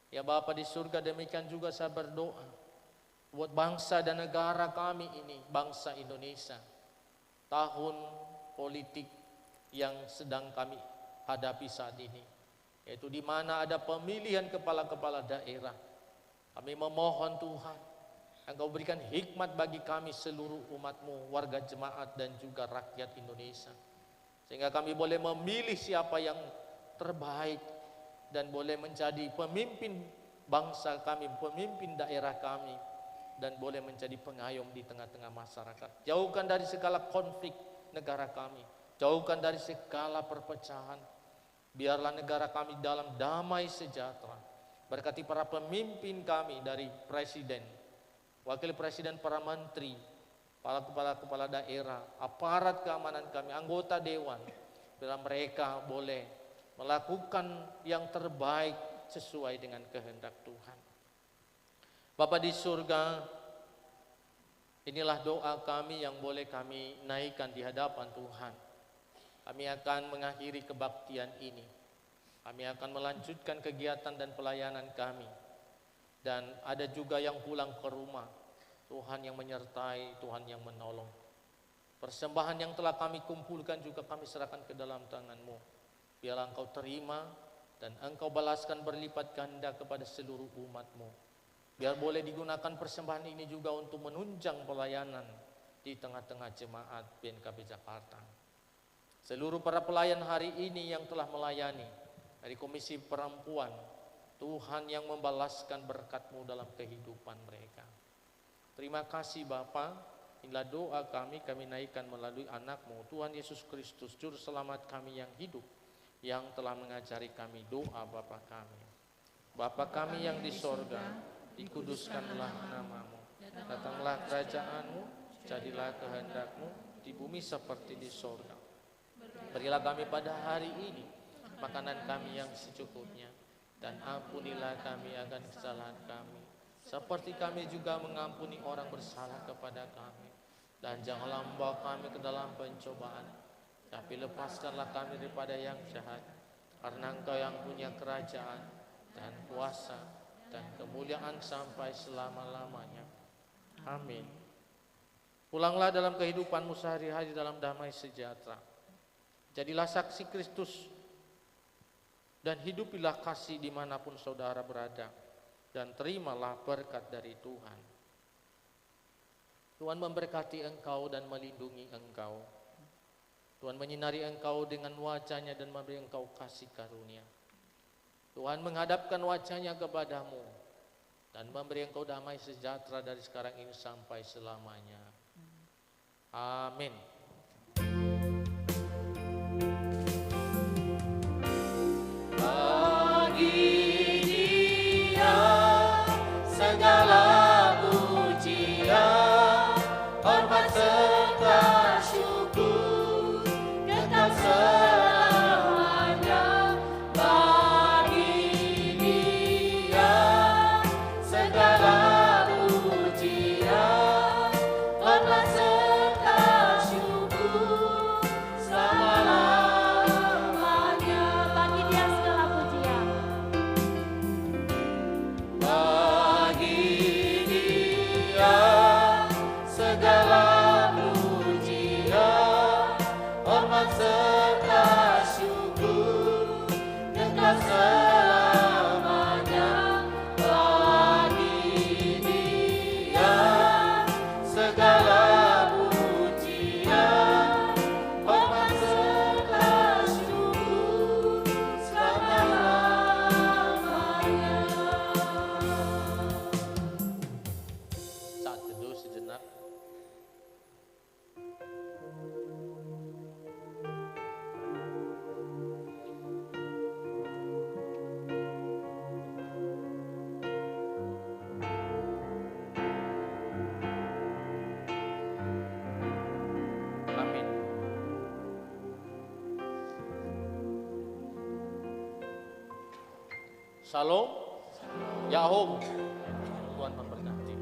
Ya Bapa di surga, demikian juga saya berdoa buat bangsa dan negara kami ini, bangsa Indonesia. Tahun politik yang sedang kami hadapi saat ini, yaitu di mana ada pemilihan kepala-kepala daerah. Kami memohon Tuhan, Engkau berikan hikmat bagi kami seluruh umat-Mu, warga jemaat dan juga rakyat Indonesia. Sehingga kami boleh memilih siapa yang terbaik dan boleh menjadi pemimpin bangsa kami, pemimpin daerah kami, dan boleh menjadi pengayom di tengah-tengah masyarakat. Jauhkan dari segala konflik negara kami, jauhkan dari segala perpecahan. Biarlah negara kami dalam damai sejahtera. Berkati para pemimpin kami, dari presiden, wakil presiden, para menteri, para kepala-kepala daerah, aparat keamanan kami, anggota dewan. Biarlah mereka boleh melakukan yang terbaik sesuai dengan kehendak Tuhan. Bapa di surga, inilah doa kami yang boleh kami naikkan di hadapan Tuhan. Kami akan mengakhiri kebaktian ini. Kami akan melanjutkan kegiatan dan pelayanan kami. Dan ada juga yang pulang ke rumah. Tuhan yang menyertai, Tuhan yang menolong. Persembahan yang telah kami kumpulkan juga kami serahkan ke dalam tangan-Mu. Biarlah Engkau terima dan Engkau balaskan berlipat ganda kepada seluruh umat-Mu. Biar boleh digunakan persembahan ini juga untuk menunjang pelayanan di tengah-tengah jemaat BNKP Jakarta. Seluruh para pelayan hari ini yang telah melayani dari Komisi Perempuan, Tuhan yang membalaskan berkat-Mu dalam kehidupan mereka. Terima kasih Bapa. Inilah doa kami naikkan melalui anak-Mu, Tuhan Yesus Kristus, Juru Selamat kami yang hidup, yang telah mengajari kami doa Bapa kami. Bapa kami yang di sorga, dikuduskanlah nama-Mu, datanglah kerajaan-Mu, jadilah kehendak-Mu di bumi seperti di sorga. Berilah kami pada hari ini makanan kami yang secukupnya, dan ampunilah kami akan kesalahan kami, seperti kami juga mengampuni orang bersalah kepada kami. Dan janganlah membawa kami ke dalam pencobaan, tapi lepaskanlah kami daripada yang jahat, karena Engkau yang punya kerajaan dan kuasa dan kemuliaan sampai selama-lamanya. Amin. Pulanglah dalam kehidupanmu sehari-hari dalam damai sejahtera. Jadilah saksi Kristus dan hidupilah kasih dimanapun saudara berada, dan terimalah berkat dari Tuhan. Tuhan memberkati engkau dan melindungi engkau. Tuhan menyinari engkau dengan wajah-Nya dan memberi engkau kasih karunia. Tuhan menghadapkan wajah-Nya kepadamu dan memberi engkau damai sejahtera dari sekarang ini sampai selamanya. Amin. hormat serta syukur kekal selamanya bagi Dia. Segala pujian, hormat serta syukur selama-lamanya. Saat teduh sejenak. Amin. Shalom. Yahum. Tuhan memberkati.